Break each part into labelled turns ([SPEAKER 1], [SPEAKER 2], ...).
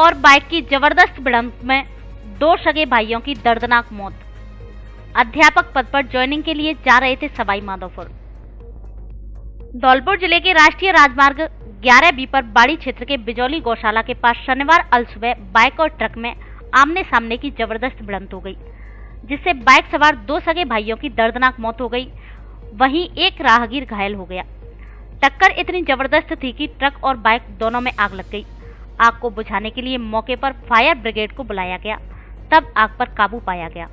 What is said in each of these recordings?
[SPEAKER 1] और बाइक की जबरदस्त भिड़ंत में 2 सगे भाइयों की दर्दनाक मौत। अध्यापक पद पर ज्वाइनिंग के लिए जा रहे थे सवाई माधोपुर। धौलपुर जिले के राष्ट्रीय राजमार्ग 11B पर बाड़ी क्षेत्र के बिजौली गौशाला के पास शनिवार अलसुबह बाइक और ट्रक में आमने सामने की जबरदस्त भिड़ंत हो गई, जिससे बाइक सवार 2 सगे भाइयों की दर्दनाक मौत हो गई। वहीं एक राहगीर घायल हो गया। टक्कर इतनी जबरदस्त थी कि ट्रक और बाइक दोनों में आग लग गई। आग को बुझाने के लिए मौके पर फायर ब्रिगेड को बुलाया गया, तब आग पर काबू पाया गया।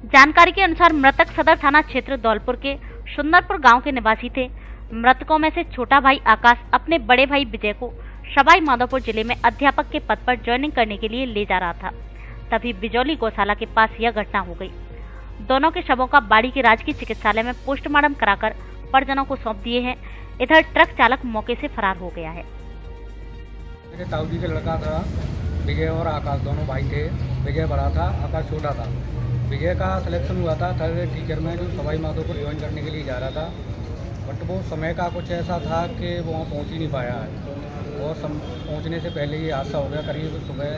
[SPEAKER 1] जानकारी के अनुसार मृतक सदर थाना क्षेत्र धौलपुर के सुंदरपुर गांव के निवासी थे। मृतकों में से छोटा भाई आकाश अपने बड़े भाई विजय को सवाई माधोपुर जिले में अध्यापक के पद पर ज्वाइनिंग करने के लिए ले जा रहा था, तभी बिजौली गौशाला के पास यह घटना हो गई। दोनों के शवों का बाड़ी के राजकीय चिकित्सालय में पोस्टमार्टम कराकर परिजनों को सौंप दिए हैं। इधर ट्रक चालक मौके से फरार हो गया है।
[SPEAKER 2] मेरे ताऊजी का लड़का था विजय और आकाश, दोनों भाई थे। विजय बड़ा था, आकाश छोटा था। विजय का सिलेक्शन हुआ था थर्ड टीचर में, जो सवाई माधोपुर ज्वाइन करने के लिए जा रहा था, बट वो समय का कुछ ऐसा था कि वो वहाँ पहुँच ही नहीं पाया है और पहुँचने से पहले ये हादसा हो गया। करीब सुबह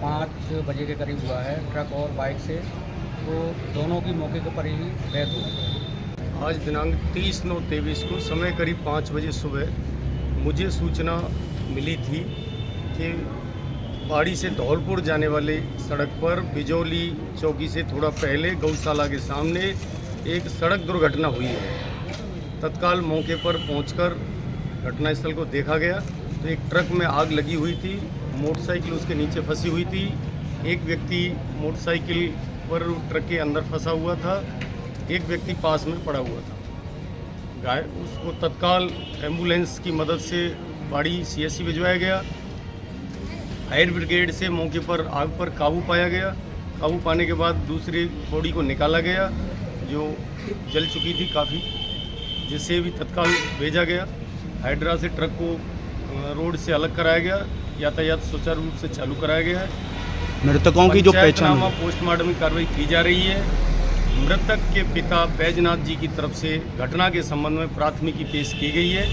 [SPEAKER 2] 5 बजे के करीब हुआ है। ट्रक और बाइक से तो दोनों की मौके के पर ही डेथ हो गई।
[SPEAKER 3] आज दिनांक 30/9/23 को समय करीब 5 बजे सुबह मुझे सूचना मिली थी कि बाड़ी से धौलपुर जाने वाले सड़क पर बिजौली चौकी से थोड़ा पहले गौशाला के सामने एक सड़क दुर्घटना हुई है। तत्काल मौके पर पहुंचकर घटनास्थल को देखा गया तो एक ट्रक में आग लगी हुई थी, मोटरसाइकिल उसके नीचे फंसी हुई थी। एक व्यक्ति मोटरसाइकिल पर ट्रक के अंदर फंसा हुआ था, एक व्यक्ति पास में पड़ा हुआ था। उसको तत्काल एम्बुलेंस की मदद से बाड़ी CSC भिजवाया गया। फायर ब्रिगेड से मौके पर आग पर काबू पाया गया। काबू पाने के बाद दूसरी बॉडी को निकाला गया जो जल चुकी थी काफ़ी, जिसे भी तत्काल भेजा गया। हाइड्रा से ट्रक को रोड से अलग कराया गया, यातायात सुचारू रूप से चालू कराया गया है।
[SPEAKER 4] मृतकों की जो पहचान
[SPEAKER 3] पोस्टमार्टम की कार्रवाई की जा रही है। मृतक के पिता बैजनाथ जी की तरफ से घटना के संबंध में प्राथमिकी पेश की गई है,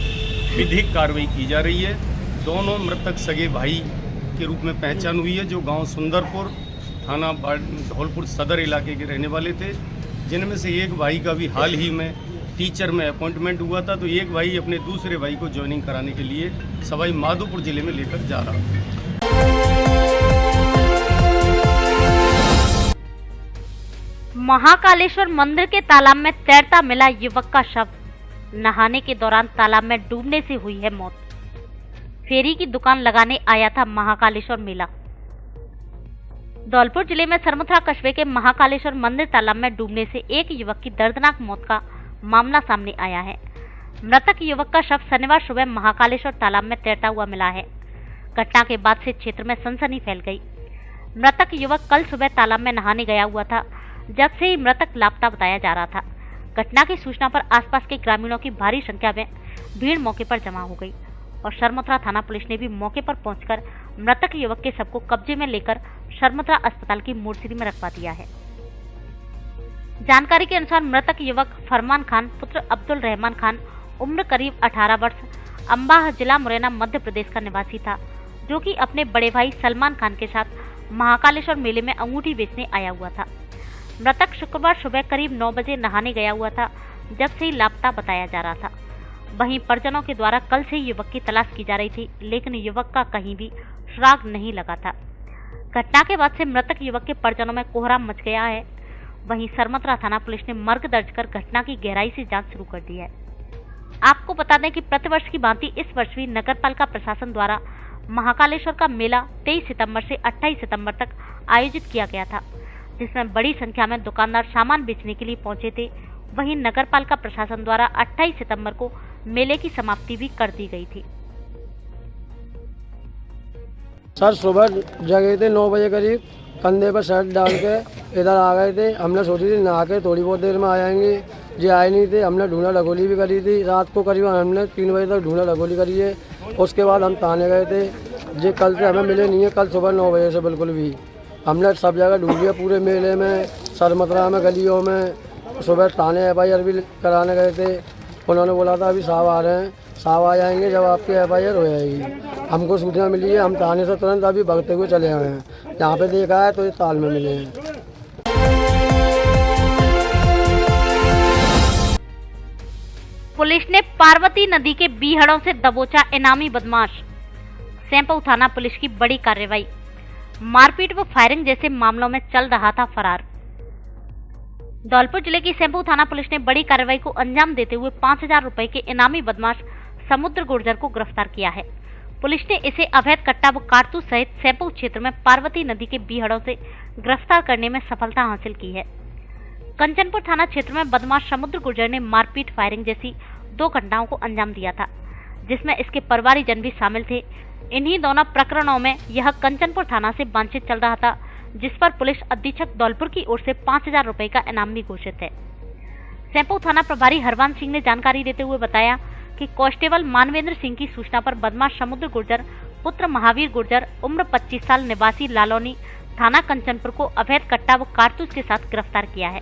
[SPEAKER 3] विधिक कार्रवाई की जा रही है। दोनों मृतक सगे भाई के रूप में पहचान हुई है, जो गांव सुंदरपुर थाना धौलपुर सदर इलाके के रहने वाले थे, जिनमें से एक भाई का भी हाल ही में टीचर में अपॉइंटमेंट हुआ था, तो एक भाई अपने दूसरे भाई को ज्वाइनिंग कराने के लिए सवाई माधोपुर जिले में लेकर जा रहा था।
[SPEAKER 1] महाकालेश्वर मंदिर के तालाब में तैरता मिला युवक का शव। नहाने के दौरान तालाब में डूबने से हुई है मौत। फेरी की दुकान लगाने आया था महाकालेश्वर मेला। धौलपुर जिले में सरमथुरा कस्बे के महाकालेश्वर मंदिर तालाब में डूबने से एक युवक की दर्दनाक मौत का मामला सामने आया है। मृतक युवक का शव शनिवार सुबह महाकालेश्वर तालाब में तैरता हुआ मिला है। घटना के बाद से क्षेत्र में सनसनी फैल गई। मृतक युवक कल सुबह तालाब में नहाने गया हुआ था, जब से ही मृतक लापता बताया जा रहा था। घटना की सूचना पर आसपास के ग्रामीणों की भारी संख्या में भीड़ मौके पर जमा हो गई और सरमथुरा थाना पुलिस ने भी मौके पर पहुंचकर मृतक युवक के शव को कब्जे में लेकर सरमथुरा अस्पताल की मोर्चरी में रखवा दिया है। जानकारी के अनुसार मृतक युवक फरमान खान पुत्र अब्दुल रहमान खान, उम्र करीब 18 वर्ष, अंबाह जिला मुरैना मध्य प्रदेश का निवासी था, जो कि अपने बड़े भाई सलमान खान के साथ महाकालेश्वर मेले में अंगूठी बेचने आया हुआ था। मृतक शुक्रवार सुबह करीब 9 बजे नहाने गया हुआ था, जब से ही लापता बताया जा रहा था। वहीं परिजनों के द्वारा कल से ही युवक की तलाश की जा रही थी, लेकिन युवक का कहीं भी सुराग नहीं लगा था। घटना के बाद से मृतक युवक के परिजनों में कोहराम मच गया है। वहीं सरमथुरा थाना पुलिस ने मर्ग दर्ज कर घटना की गहराई से जांच शुरू कर दी है। आपको बता दें कि प्रतिवर्ष की भांति इस वर्ष भी नगरपालिका प्रशासन द्वारा महाकालेश्वर का मेला 23 सितंबर से 28 सितंबर तक आयोजित किया गया था, जिसमें बड़ी संख्या में दुकानदार सामान बेचने के लिए पहुंचे थे। वहीं नगरपालिका प्रशासन द्वारा 28 सितंबर को मेले की समाप्ति भी कर दी गई थी।
[SPEAKER 5] सर सुबह जगे थे 9 बजे करीब, कंधे पर शर्ट डाल के इधर आ गए थे। हमने सोची थी नहा के थोड़ी बहुत देर में आ जाएंगे, जी आए नहीं थे। हमने ढूंढा ढगोली भी करी थी, रात को करीब हमने 3 बजे तक ढूंढा ढगोली करी है। उसके बाद हम थाने गए थे, जी कल से हमें मिले नहीं है। कल सुबह 9 बजे से बिल्कुल भी हमने सब जगह ढूंढ लिया, पूरे मेले में, सरमथुरा में, गलियों में। सुबह थाने FIR भी कराने गए थे, उन्होंने बोला था अभी साहब आ रहे हैं, साहब आ जाएंगे जब आपकी FIR हो जाएगी। हमको सूचना मिली है, हम थाने से तुरंत अभी भगते हुए चले आए हैं। यहाँ पे देखा है तो ये ताल में मिले हैं।
[SPEAKER 1] पुलिस ने पार्वती नदी के बीहड़ों से दबोचा इनामी बदमाश। सैंपऊ थाना पुलिस की बड़ी कार्रवाई। मारपीट व फायरिंग जैसे मामलों में चल रहा था फरार। धौलपुर जिले की सैंपऊ थाना पुलिस ने बड़ी कार्रवाई को अंजाम देते हुए 5000 रुपए के इनामी बदमाश समुद्र गुर्जर को गिरफ्तार किया है। पुलिस ने इसे अवैध कट्टा व कारतूस सहित सैंपऊ क्षेत्र में पार्वती नदी के बीहड़ों से गिरफ्तार करने में सफलता हासिल की है। कंचनपुर थाना क्षेत्र में बदमाश समुद्र गुर्जर ने मारपीट फायरिंग जैसी 2 घटनाओं को अंजाम दिया था, जिसमें इसके परिवारजन भी शामिल थे। इन्हीं दोनों प्रकरणों में यह कंचनपुर थाना से बातचीत चल रहा था, जिस पर पुलिस अधीक्षक धौलपुर की ओर से 5000 रुपए का इनाम भी घोषित है। सैंपऊ थाना प्रभारी हरवान सिंह ने जानकारी देते हुए बताया कि कांस्टेबल मानवेंद्र सिंह की सूचना पर बदमाश समुद्र गुर्जर पुत्र महावीर गुर्जर उम्र 25 साल निवासी लालौनी थाना कंचनपुर को अवैध कट्टा व कारतूस के साथ गिरफ्तार किया है।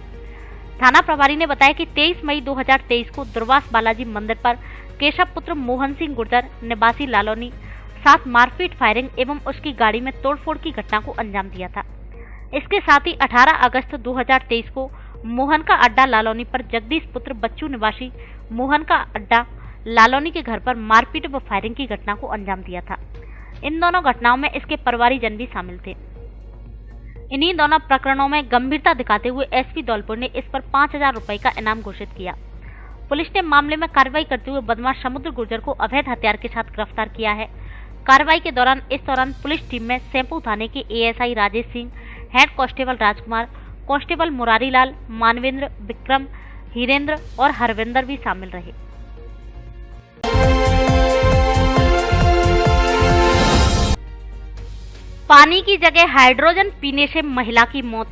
[SPEAKER 1] थाना प्रभारी ने बताया कि 23 मई 2023 को दुर्वास बालाजी मंदिर पर केशव पुत्र मोहन सिंह गुर्जर निवासी लालौनी साथ मारपीट फायरिंग एवं उसकी गाड़ी में तोड़फोड़ की घटना को अंजाम दिया था। इसके साथ ही 18 अगस्त 2023 को मोहन का अड्डा लालौनी पर जगदीश पुत्र बच्चू निवासी मोहन का अड्डा लालौनी के घर पर मारपीट व फायरिंग की घटना को अंजाम दिया था। इन दोनों घटनाओं में इसके परिवारजन भी शामिल थे। इन्हीं दोनों प्रकरणों में गंभीरता दिखाते हुए एसपी धौलपुर ने इस पर 5000 रुपए का इनाम घोषित किया। पुलिस ने मामले में कार्रवाई करते हुए बदमाश समुद्र गुर्जर को अवैध हथियार के साथ गिरफ्तार किया है। कार्रवाई के दौरान पुलिस टीम में सैंपऊ थाने के ASI Rajesh Singh, head constable Rajkumar, constable Murari Lal, Manvendra, Vikram, Hirendra और हरविंदर भी शामिल रहे। पानी की जगह हाइड्रोजन पीने से महिला की मौत।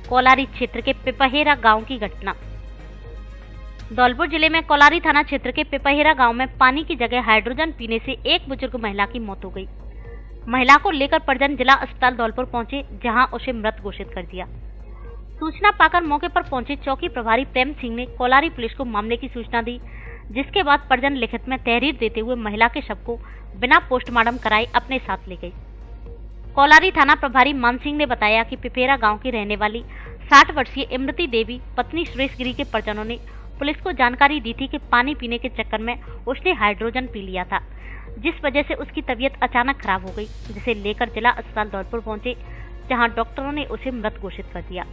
[SPEAKER 1] कोलारी क्षेत्र के पिपहेरा गांव की घटना। धौलपुर जिले में कोलारी थाना क्षेत्र के पिपहेरा गांव में पानी की जगह हाइड्रोजन पीने से एक बुजुर्ग महिला की मौत हो गई। महिला को लेकर परिजन जिला अस्पताल धौलपुर पहुंचे, जहां उसे मृत घोषित कर दिया। सूचना पाकर मौके पर पहुंचे चौकी प्रभारी प्रेम सिंह ने कोलारी पुलिस को मामले की सूचना दी, जिसके बाद परिजन लिखित में तहरीर देते हुए महिला के शव को बिना पोस्टमार्टम कराए अपने साथ ले गई। कोलारी थाना प्रभारी मान सिंह ने बताया कि पिपेरा गांव की रहने वाली 60 वर्षीय इमरती देवी पत्नी सुरेश गिरी के परिजनों ने पुलिस को जानकारी दी थी कि पानी पीने के चक्कर में उसने हाइड्रोजन पी लिया था, जिस वजह से उसकी तबीयत अचानक खराब हो गई, जिसे लेकर जिला अस्पताल धौलपुर पहुंचे, जहां डॉक्टरों ने उसे मृत घोषित कर दिया।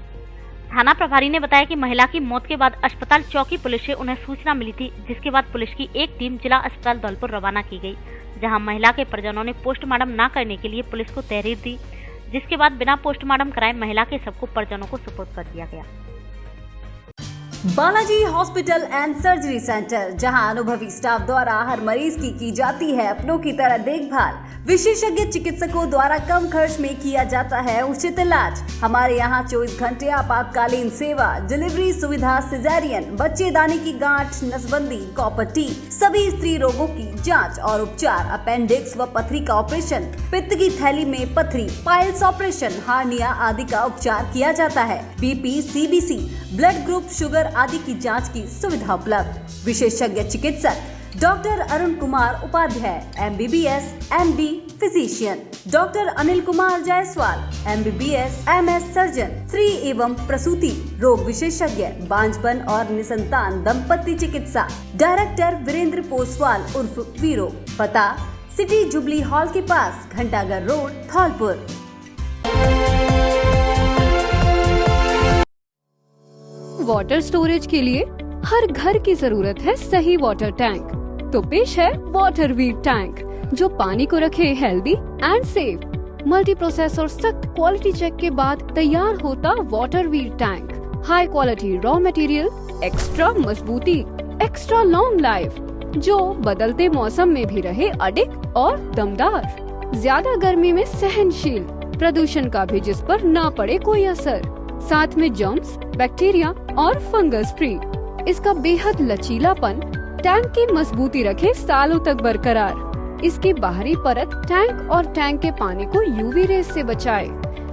[SPEAKER 1] थाना प्रभारी ने बताया कि महिला की मौत के बाद अस्पताल चौकी पुलिस से उन्हें सूचना मिली थी, जिसके बाद पुलिस की एक टीम जिला अस्पताल धौलपुर रवाना की गई, जहां महिला के परिजनों ने पोस्टमार्टम न करने के लिए पुलिस को तहरीर दी, जिसके बाद बिना पोस्टमार्टम कराए महिला के शव को परिजनों को सुपुर्द कर दिया गया।
[SPEAKER 4] Balaji hospital and surgery centre, जहां अनुभवी स्टाफ द्वारा हर मरीज की जाती है अपनों की तरह देखभाल। विशेषज्ञ चिकित्सकों द्वारा कम खर्च में किया जाता है उचित इलाज। हमारे यहाँ 24 घंटे आपातकालीन सेवा, डिलीवरी सुविधा, सिजेरियन, बच्चेदानी की गांठ, नसबंदी, कॉपर टी, सभी स्त्री रोगों की जांच और उपचार, अपेंडिक्स व पथरी का ऑपरेशन, पित्त की थैली में पथरी, पाइल्स ऑपरेशन, हार्निया आदि का उपचार किया जाता है। BP, CBC, blood group, sugar आदि की जांच की सुविधा उपलब्ध। विशेषज्ञ चिकित्सक doctor Arun Kumar Upadhyay, MBBS, MD physician, doctor Anil Kumar Jaiswal, MBBS, MS surgeon, स्त्री एवं प्रसूति रोग विशेषज्ञ, बांझपन और निसंतान दंपत्ति चिकित्सा, डायरेक्टर वीरेंद्र पोसवाल उर्फ वीरो। पता सिटी जुबली हॉल के पास, घंटाघर रोड, धौलपुर।
[SPEAKER 6] वाटर स्टोरेज के लिए हर घर की जरूरत है सही वाटर टैंक। तो पेश है वाटर वीट टैंक, जो पानी को रखे healthy and safe. Multi process और सख्त क्वालिटी चेक के बाद तैयार होता water wheat tank. High quality raw material, extra मजबूती, एक्स्ट्रा लॉन्ग लाइफ, जो बदलते मौसम में भी रहे अडिग और दमदार। ज्यादा गर्मी में सहनशील, प्रदूषण का भी जिस पर ना पड़े कोई असर। साथ में जर्म्स, बैक्टीरिया और फंगस फ्री। इसका बेहद लचीलापन टैंक की मजबूती रखे सालों तक बरकरार। इसकी बाहरी परत टैंक और टैंक के पानी को UV रेस से बचाए,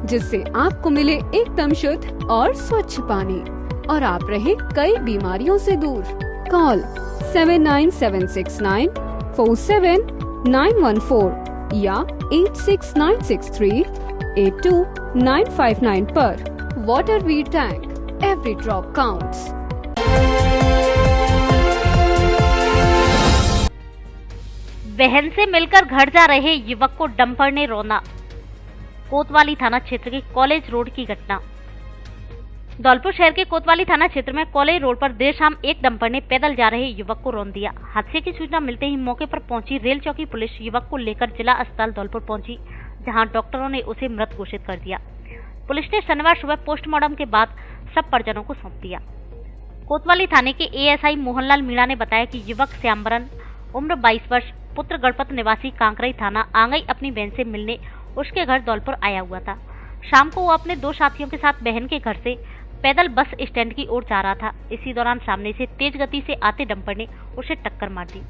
[SPEAKER 6] जिससे आपको मिले एकदम शुद्ध और स्वच्छ पानी और आप रहे कई बीमारियों से दूर। कॉल 797769 47914 या 86963 82959 पर। वाटर वीर टैंक, एवरी ड्रॉप काउंट्स।
[SPEAKER 1] बहन से मिलकर घर जा रहे युवक को डंपर ने रौंदा। कोतवाली थाना क्षेत्र के कॉलेज रोड की घटना। धौलपुर शहर के कोतवाली थाना क्षेत्र में कॉलेज रोड पर देर शाम एक डंपर ने पैदल जा रहे युवक को रौंद दिया। हादसे की सूचना मिलते ही मौके पर पहुंची रेल चौकी पुलिस युवक को लेकर जिला अस्पताल धौलपुर पहुंची, जहां डॉक्टरों ने उसे मृत घोषित कर दिया। पुलिस ने शनिवार सुबह पोस्टमार्टम के बाद सब परिजनों को सौंप दिया। कोतवाली थाने के एएसआई मोहनलाल मीणा ने बताया कि युवक श्यामबरन उम्र 22 वर्ष पुत्र गणपत निवासी कांकरई थाना आंगई अपनी बहन से मिलने उसके घर धौलपुर आया हुआ था। शाम को वो अपने 2 साथियों के साथ बहन के घर से पैदल बस स्टैंड की ओर जा रहा था। इसी दौरान सामने से तेज गति से आते डंपर ने उसे टक्कर मार दी।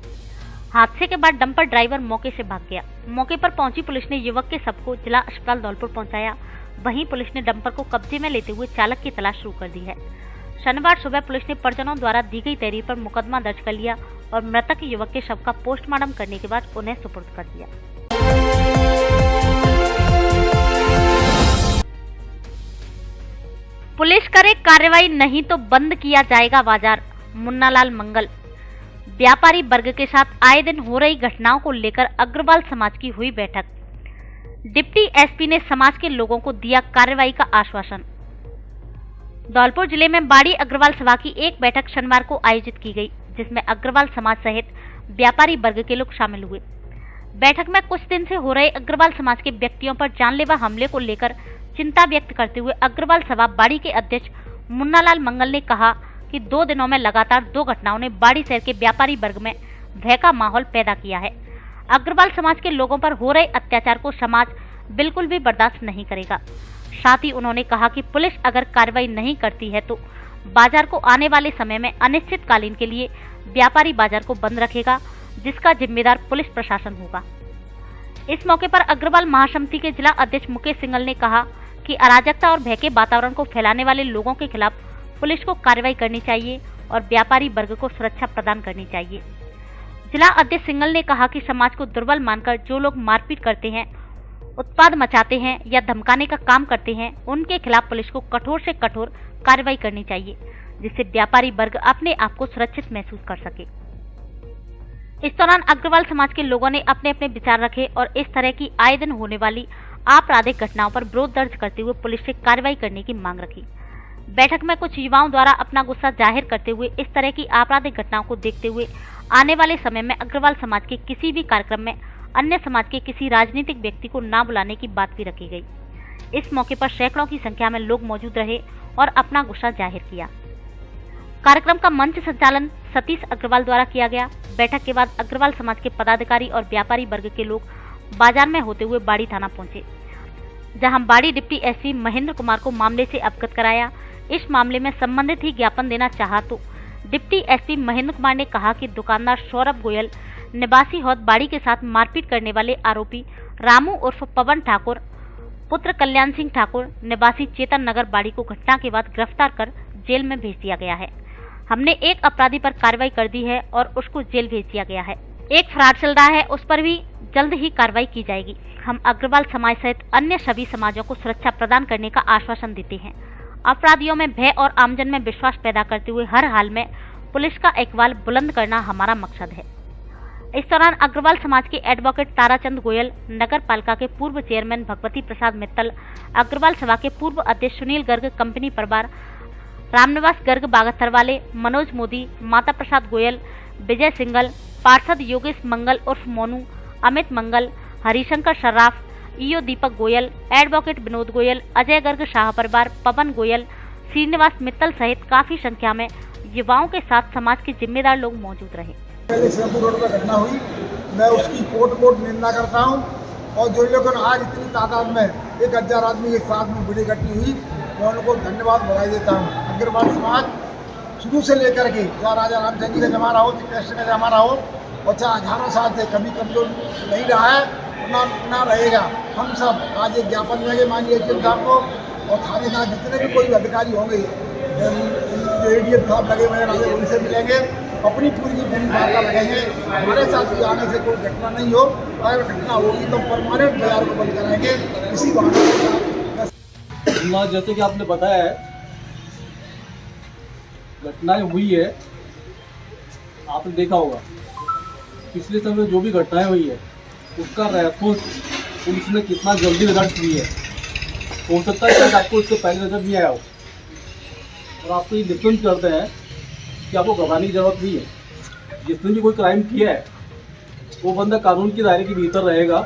[SPEAKER 1] हादसे के बाद डंपर ड्राइवर मौके से भाग गया। मौके पर पहुंची पुलिस ने युवक के शव को जिला अस्पताल धौलपुर पहुंचाया। वहीं पुलिस ने डंपर को कब्जे में लेते हुए चालक की तलाश शुरू कर दी है। शनिवार सुबह पुलिस ने परिजनों द्वारा दी गई तहरीर पर मुकदमा दर्ज कर लिया और मृतक युवक के शव का पोस्टमार्टम करने के बाद उन्हें सुपुर्द कर दिया। पुलिस करे कार्रवाई नहीं तो बंद किया जाएगा बाजार। मुन्नालाल मंगल। व्यापारी वर्ग के साथ आए दिन हो रही घटनाओं को लेकर अग्रवाल समाज की हुई बैठक। डिप्टी एसपी ने समाज के लोगों को दिया कार्रवाई का आश्वासन। धौलपुर जिले में बाड़ी अग्रवाल सभा की एक बैठक शनिवार को आयोजित की गई, जिसमें अग्रवाल समाज सहित व्यापारी वर्ग के लोग शामिल हुए। बैठक में कुछ दिन से हो रहे अग्रवाल समाज के व्यक्तियों पर जानलेवा हमले को लेकर चिंता व्यक्त करते हुए अग्रवाल सभा बाड़ी के अध्यक्ष मुन्नालाल मंगल ने कहा कि 2 दिनों में लगातार 2 घटनाओं ने बाड़ी शहर के व्यापारी वर्ग में भय का माहौल पैदा किया है। अग्रवाल समाज के लोगों पर हो रहे अत्याचार को समाज बिल्कुल भी बर्दाश्त नहीं करेगा। साथ ही उन्होंने कहा कि पुलिस अगर कार्रवाई नहीं करती है तो बाजार को आने वाले समय में अनिश्चितकालीन के लिए व्यापारी बाजार को बंद रखेगा, जिसका जिम्मेदार पुलिस प्रशासन होगा। इस मौके पर अग्रवाल महासमिति के जिला अध्यक्ष मुकेश सिंघल ने कहा कि अराजकता और भय के वातावरण को फैलाने वाले लोगों के खिलाफ पुलिस को कार्रवाई करनी चाहिए और व्यापारी वर्ग को सुरक्षा प्रदान करनी चाहिए। जिला अध्यक्ष सिंघल ने कहा कि समाज को दुर्बल मानकर जो लोग मारपीट करते हैं, उत्पाद मचाते हैं या धमकाने का काम करते हैं, उनके खिलाफ पुलिस को कठोर से कठोर कार्रवाई करनी चाहिए, जिससे व्यापारी वर्ग अपने आप को सुरक्षित महसूस कर सके। इस दौरान अग्रवाल समाज के लोगों ने अपने अपने विचार रखे और इस तरह की आए दिन होने वाली आपराधिक घटनाओं पर विरोध दर्ज करते हुए पुलिस से कार्रवाई करने की मांग रखी। बैठक में कुछ युवाओं द्वारा अपना गुस्सा जाहिर करते हुए इस तरह की आपराधिक घटनाओं को देखते हुए आने वाले समय में अग्रवाल समाज के किसी भी कार्यक्रम में अन्य समाज के किसी राजनीतिक व्यक्ति को न बुलाने की बात भी रखी गई। इस मौके पर सैकड़ों की संख्या में लोग मौजूद रहे और अपना गुस्सा जाहिर किया। कार्यक्रम का मंच संचालन सतीश अग्रवाल द्वारा किया गया। बैठक के बाद अग्रवाल समाज के पदाधिकारी और व्यापारी वर्ग के लोग बाजार में होते हुए बाड़ी थाना पहुंचे, जहां बाड़ी डिप्टी एसपी महेंद्र कुमार को मामले से अवगत कराया। इस मामले में संबंधित ही ज्ञापन देना चाहा तो डिप्टी एसपी महेंद्र कुमार ने कहा कि दुकानदार सौरभ गोयल निवासी हौद बाड़ी के साथ मारपीट करने वाले आरोपी रामू उर्फ पवन ठाकुर पुत्र कल्याण सिंह ठाकुर निवासी चेतन नगर बाड़ी को घटना के बाद गिरफ्तार कर जेल में भेज दिया गया है। हमने एक अपराधी पर कार्रवाई कर दी है और उसको जेल भेज दिया गया है। एक फरार चल रहा है, उस पर भी जल्द ही कार्रवाई की जाएगी। हम अग्रवाल समाज सहित अन्य सभी समाजों को सुरक्षा प्रदान करने का आश्वासन देते हैं। अपराधियों में भय और आमजन में विश्वास पैदा करते हुए हर हाल में पुलिस का इकबाल बुलंद करना हमारा मकसद है। इस दौरान अग्रवाल समाज के एडवोकेट ताराचंद गोयल, नगर पालिका के पूर्व चेयरमैन भगवती प्रसाद मित्तल, अग्रवाल सभा के पूर्व अध्यक्ष सुनील गर्ग, कंपनी परिवार रामनिवास गर्ग बागथर वाले, मनोज मोदी, माता प्रसाद गोयल, विजय सिंघल, पार्षद योगेश मंगल उर्फ मोनू, अमित मंगल, हरिशंकर सर्राफ, ईओ दीपक गोयल, एडवोकेट विनोद गोयल, अजय गर्ग शाह परिवार, पवन गोयल, श्रीनिवास मित्तल सहित काफी संख्या में युवाओं के साथ समाज के जिम्मेदार लोग मौजूद रहे।
[SPEAKER 7] पहले श्रीरामपुर रोड पर घटना हुई, मैं उसकी कोट निंदा करता हूं और जो लोग आज इतनी तादाद में 1000 आदमी एक साथ में बड़ी इकट्ठी हुई, मैं उनको धन्यवाद बधाई देता हूं। अग्रवाल समाज शुरू से लेकर के चाहे राजा रामचंद्र जी का जमाना हो, श्री कृष्ण का जमाना हो और चाहे हजारों साल से कभी कमजोर नहीं रहा है ना रहेगा। हम सब आज एक ज्ञापन देंगे माननीय एडीएम साहब को और थानेदार जितने भी कोई अधिकारी होंगे जो एडीएम साहब लगे हुए हैं राजा उनसे मिलेंगे अपनी पूरी की पूरी वार्ता लगाएंगे। हमारे साथ भी आने से कोई घटना नहीं हो, अगर घटना होगी तो परमानेंट बाजार को बंद कराएंगे। इसी बहाने के साथ
[SPEAKER 8] जैसे कि आपने बताया है, घटनाएं हुई है, आपने देखा होगा पिछले समय जो भी घटनाएं हुई है उसका रेस्पॉन्स पुलिस ने कितना जल्दी रिजल्ट दी है। हो सकता है शायद आपको इससे पहले नजर नहीं आया हो, और आपको ये डिस्कस करते हैं कि आपको घबराने की जरूरत नहीं है। जिसने भी कोई क्राइम किया है वो बंदा कानून के दायरे के भीतर रहेगा,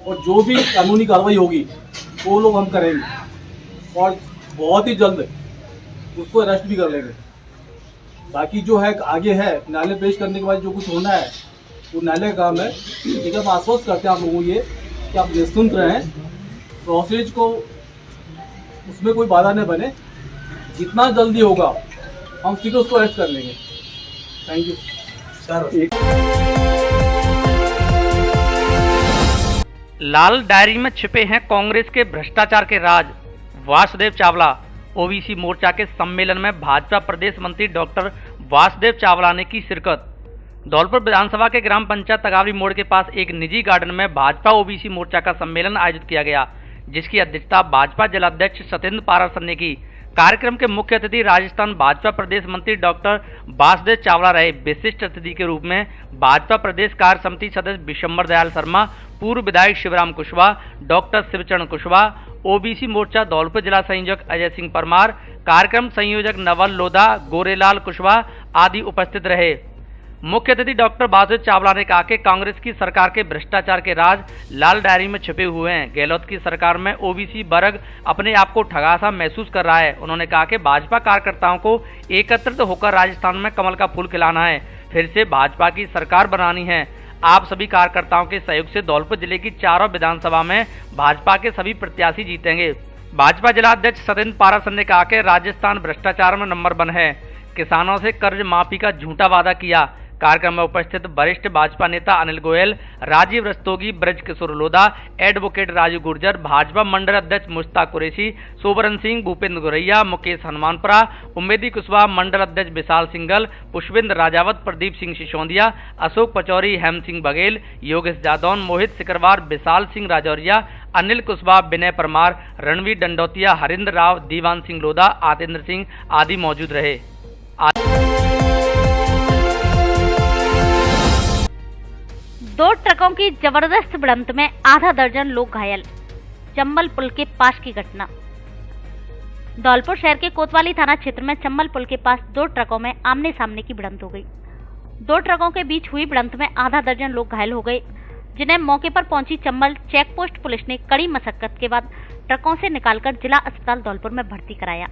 [SPEAKER 8] और जो भी कानूनी कार्रवाई होगी वो लोग हम करेंगे और बहुत ही जल्द उसको अरेस्ट भी कर लेंगे। बाकी जो है आगे है न्यायालय पेश करने के बाद जो कुछ होना है वो न्यायालय का काम है। लेकिन हम आश्वस्त करते हैं आप लोगों को ये कि आप निश्चिंत रहें, प्रोसेस को उसमें कोई बाधा न बने। जितना जल्दी होगा हम सीधे उसको अरेस्ट कर लेंगे। Thank you sir.
[SPEAKER 9] Lal diary में छिपे हैं कांग्रेस के भ्रष्टाचार के राज। वासुदेव चावला। ओबीसी मोर्चा के सम्मेलन में भाजपा प्रदेश मंत्री डॉक्टर वासुदेव चावला ने की शिरकत। धौलपुर विधानसभा के ग्राम पंचायत तगावरी मोड़ के पास एक निजी गार्डन में भाजपा ओबीसी मोर्चा का सम्मेलन आयोजित किया गया, जिसकी अध्यक्षता भाजपा जिलाध्यक्ष सतेंद्र पारासर ने की। कार्यक्रम के मुख्य अतिथि राजस्थान भाजपा प्रदेश मंत्री डॉक्टर वासुदेव चावला रहे। विशिष्ट अतिथि के रूप में भाजपा प्रदेश कार्य समिति सदस्य विशंबर दयाल शर्मा, पूर्व विधायक शिवराम कुशवाहा, डॉक्टर शिवचरण कुशवाहा, ओबीसी मोर्चा धौलपुर जिला संयोजक अजय सिंह परमार, कार्यक्रम संयोजक नवल लोधा, गोरेलाल कुशवाहा आदि उपस्थित रहे। मुख्य अतिथि डॉक्टर वासुदेव चावला ने कहा कि कांग्रेस की सरकार के भ्रष्टाचार के राज लाल डायरी में छिपे हुए हैं। गहलोत की सरकार में ओबीसी वर्ग अपने आप को ठगा सा महसूस कर रहा है। उन्होंने कहा कि भाजपा कार्यकर्ताओं को एकत्रित होकर राजस्थान में कमल का फूल खिलाना है, फिर से भाजपा की सरकार बनानी है। आप सभी कार्यकर्ताओं के सहयोग से धौलपुर जिले की चारों विधानसभा में भाजपा के सभी प्रत्याशी जीतेंगे। भाजपा जिला अध्यक्ष सतेंद्र पारासर ने कहा कि राजस्थान भ्रष्टाचार में नंबर 1 है। किसानों से कर्ज माफी का झूठा वादा किया। कार्यक्रम में उपस्थित वरिष्ठ भाजपा नेता अनिल गोयल, राजीव रस्तोगी, ब्रज किशोर लोधा, एडवोकेट राजू गुर्जर, भाजपा मंडल अध्यक्ष मुश्ताक कुरैशी, सोबरन सिंह, भूपेंद्र गोरैया, मुकेश हनुमानपुरा, उम्मेदी कुशवाहा, मंडल अध्यक्ष विशाल सिंघल, पुष्पेंद्र राजावत, प्रदीप सिंह सिसोदिया, अशोक पचौरी, हेम सिंह बघेल, योगेश जादौन, मोहित सिकरवार, विशाल सिंह राजौरिया, अनिल कुशवाहा, विनय परमार, रणवीर डंडौतिया, हरिंद्र राव, दीवान सिंह लोधा, आतेंद्र सिंह आदि मौजूद रहे।
[SPEAKER 1] 2 ट्रकों की जबरदस्त भिड़ंत में आधा दर्जन लोग घायल। चंबल पुल के पास की घटना। धौलपुर शहर के कोतवाली थाना क्षेत्र में चंबल पुल के पास 2 ट्रकों में आमने सामने की भिड़ंत हो गई। 2 ट्रकों के बीच हुई भिड़ंत में आधा दर्जन लोग घायल हो गए, जिन्हें मौके पर पहुंची चंबल चेक पोस्ट पुलिस ने कड़ी मशक्कत के बाद ट्रकों से निकालकर जिला अस्पताल धौलपुर में भर्ती कराया।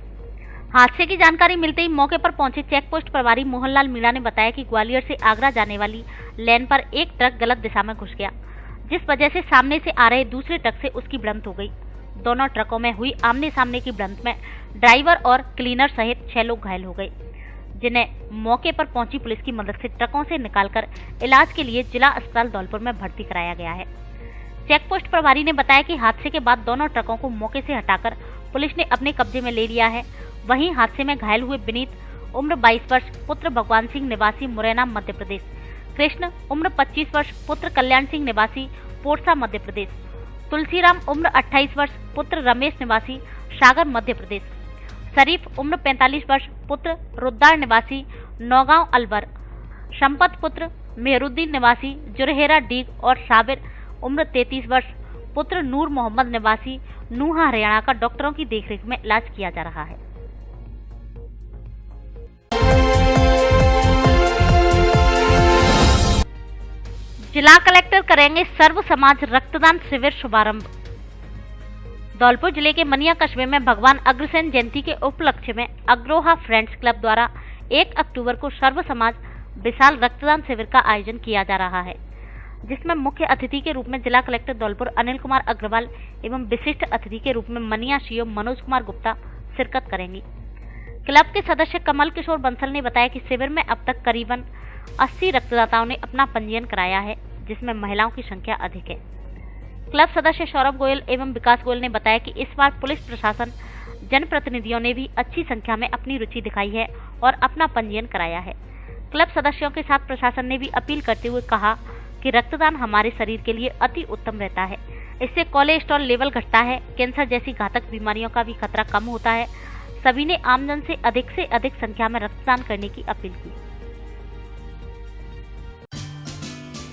[SPEAKER 1] हादसे की जानकारी मिलते ही मौके पर पहुंचे चेक पोस्ट प्रभारी मोहनलाल मीणा ने बताया कि ग्वालियर से आगरा जाने वाली लेन पर एक ट्रक गलत दिशा में घुस गया, जिस वजह से सामने से आ रहे दूसरे ट्रक से उसकी भिड़ंत हो गई। दोनों ट्रकों में हुई आमने सामने की भिड़ंत में ड्राइवर और क्लीनर सहित 6 लोग घायल हो गए, जिन्हें मौके पर पहुंची पुलिस की मदद से ट्रकों से निकालकर इलाज के लिए जिला अस्पताल धौलपुर में भर्ती कराया गया है। चेक पोस्ट प्रभारी ने बताया कि हादसे के बाद दोनों ट्रकों को मौके से हटाकर पुलिस ने अपने कब्जे में ले लिया है। वहीं हादसे में घायल हुए विनीत उम्र 22 वर्ष पुत्र भगवान सिंह निवासी मुरैना मध्य प्रदेश, कृष्ण उम्र 25 वर्ष पुत्र कल्याण सिंह निवासी पोरसा मध्य प्रदेश, तुलसीराम उम्र 28 वर्ष पुत्र रमेश निवासी सागर मध्य प्रदेश, शरीफ उम्र 45 वर्ष पुत्र रुद्दार निवासी नौगांव अलवर, संपत पुत्र मेहरुद्दीन निवासी जुरहेरा डीग और साबिर उम्र 33 वर्ष पुत्र नूर मोहम्मद निवासी नूहा हरियाणा का डॉक्टरों की देखरेख में इलाज किया जा रहा है। जिला कलेक्टर करेंगे सर्व समाज रक्तदान शिविर शुभारंभ। धौलपुर जिले के मनिया कस्बे में भगवान अग्रसेन जयंती के उपलक्ष्य में अग्रोहा फ्रेंड्स क्लब द्वारा 1 अक्टूबर को सर्व समाज विशाल रक्तदान शिविर का आयोजन किया जा रहा है, जिसमें मुख्य अतिथि के रूप में जिला कलेक्टर धौलपुर अनिल कुमार अग्रवाल एवं विशिष्ट अतिथि के रूप में मनिया सीओ मनोज कुमार गुप्ता शिरकत करेंगी। क्लब के सदस्य कमल किशोर बंसल ने बताया कि शिविर में अब तक करीबन 80 रक्तदाताओं ने अपना पंजीयन कराया है, जिसमें महिलाओं की संख्या अधिक है। क्लब सदस्य सौरभ गोयल एवं विकास गोयल ने बताया कि इस बार पुलिस प्रशासन, जनप्रतिनिधियों ने भी अच्छी संख्या में अपनी रुचि दिखाई है और अपना पंजीयन कराया है। क्लब सदस्यों के साथ प्रशासन ने भी अपील करते हुए कहा कि रक्तदान हमारे शरीर के लिए अति उत्तम रहता है। इससे कोलेस्ट्रॉल लेवल घटता है, कैंसर जैसी घातक बीमारियों का भी खतरा कम होता है। सभी ने आमजन से अधिक संख्या में रक्तदान करने की अपील की।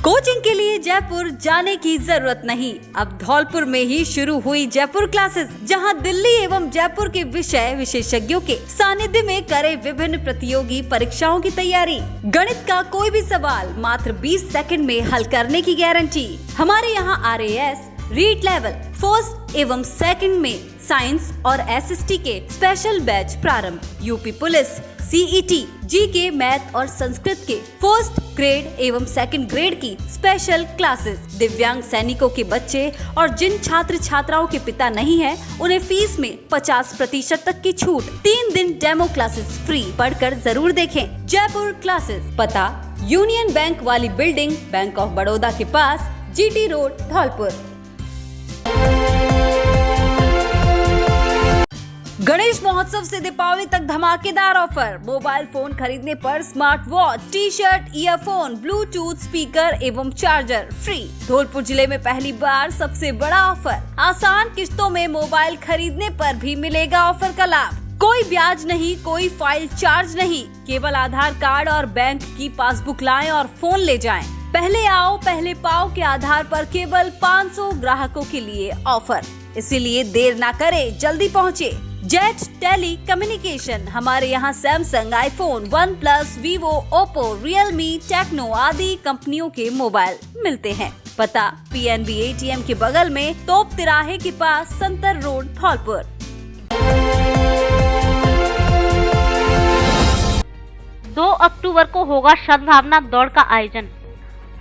[SPEAKER 4] कोचिंग के लिए जयपुर जाने की जरूरत नहीं। अब धौलपुर में ही शुरू हुई जयपुर क्लासेस, जहां दिल्ली एवं जयपुर के विषय विशेषज्ञों के सानिध्य में करे विभिन्न प्रतियोगी परीक्षाओं की तैयारी। गणित का कोई भी सवाल मात्र 20 सेकंड में हल करने की गारंटी। हमारे यहाँ RAS, रीड लेवल फर्स्ट एवं सेकंड में साइंस और SST के स्पेशल बैच प्रारंभ। UP police, CET, GK, math और संस्कृत के फर्स्ट ग्रेड एवं सेकंड ग्रेड की स्पेशल क्लासेस। दिव्यांग सैनिकों के बच्चे और जिन छात्र छात्राओं के पिता नहीं है, उन्हें फीस में 50% तक की छूट। 3 दिन डेमो क्लासेस फ्री, पढ़कर जरूर देखें। जयपुर क्लासेस, पता यूनियन बैंक वाली बिल्डिंग, बैंक ऑफ बड़ौदा के पास, GT रोड, धौलपुर। गणेश महोत्सव से दीपावली तक धमाकेदार ऑफर। मोबाइल फोन खरीदने पर smart watch, T-shirt, earphone, bluetooth speaker एवं चार्जर फ्री। धौलपुर जिले में पहली बार सबसे बड़ा ऑफर। आसान किस्तों में मोबाइल खरीदने पर भी मिलेगा ऑफर का लाभ। कोई ब्याज नहीं, कोई फाइल चार्ज नहीं, केवल आधार कार्ड और बैंक की पासबुक लाएं और फोन ले जाएं। पहले आओ पहले पाओ के आधार पर केवल 500 ग्राहकों के लिए ऑफर, इसीलिए देर ना करें, जल्दी पहुँचे। जेट टेली कम्युनिकेशन, हमारे यहाँ Samsung, iPhone, OnePlus, Vivo, Oppo, Realme, Tecno आदि कंपनियों के मोबाइल मिलते हैं। पता PNB ATM के बगल में, तोप तिराहे के पास, संतर रोड, धौलपुर।
[SPEAKER 1] दो अक्टूबर को होगा सद्भावना दौड़ का आयोजन।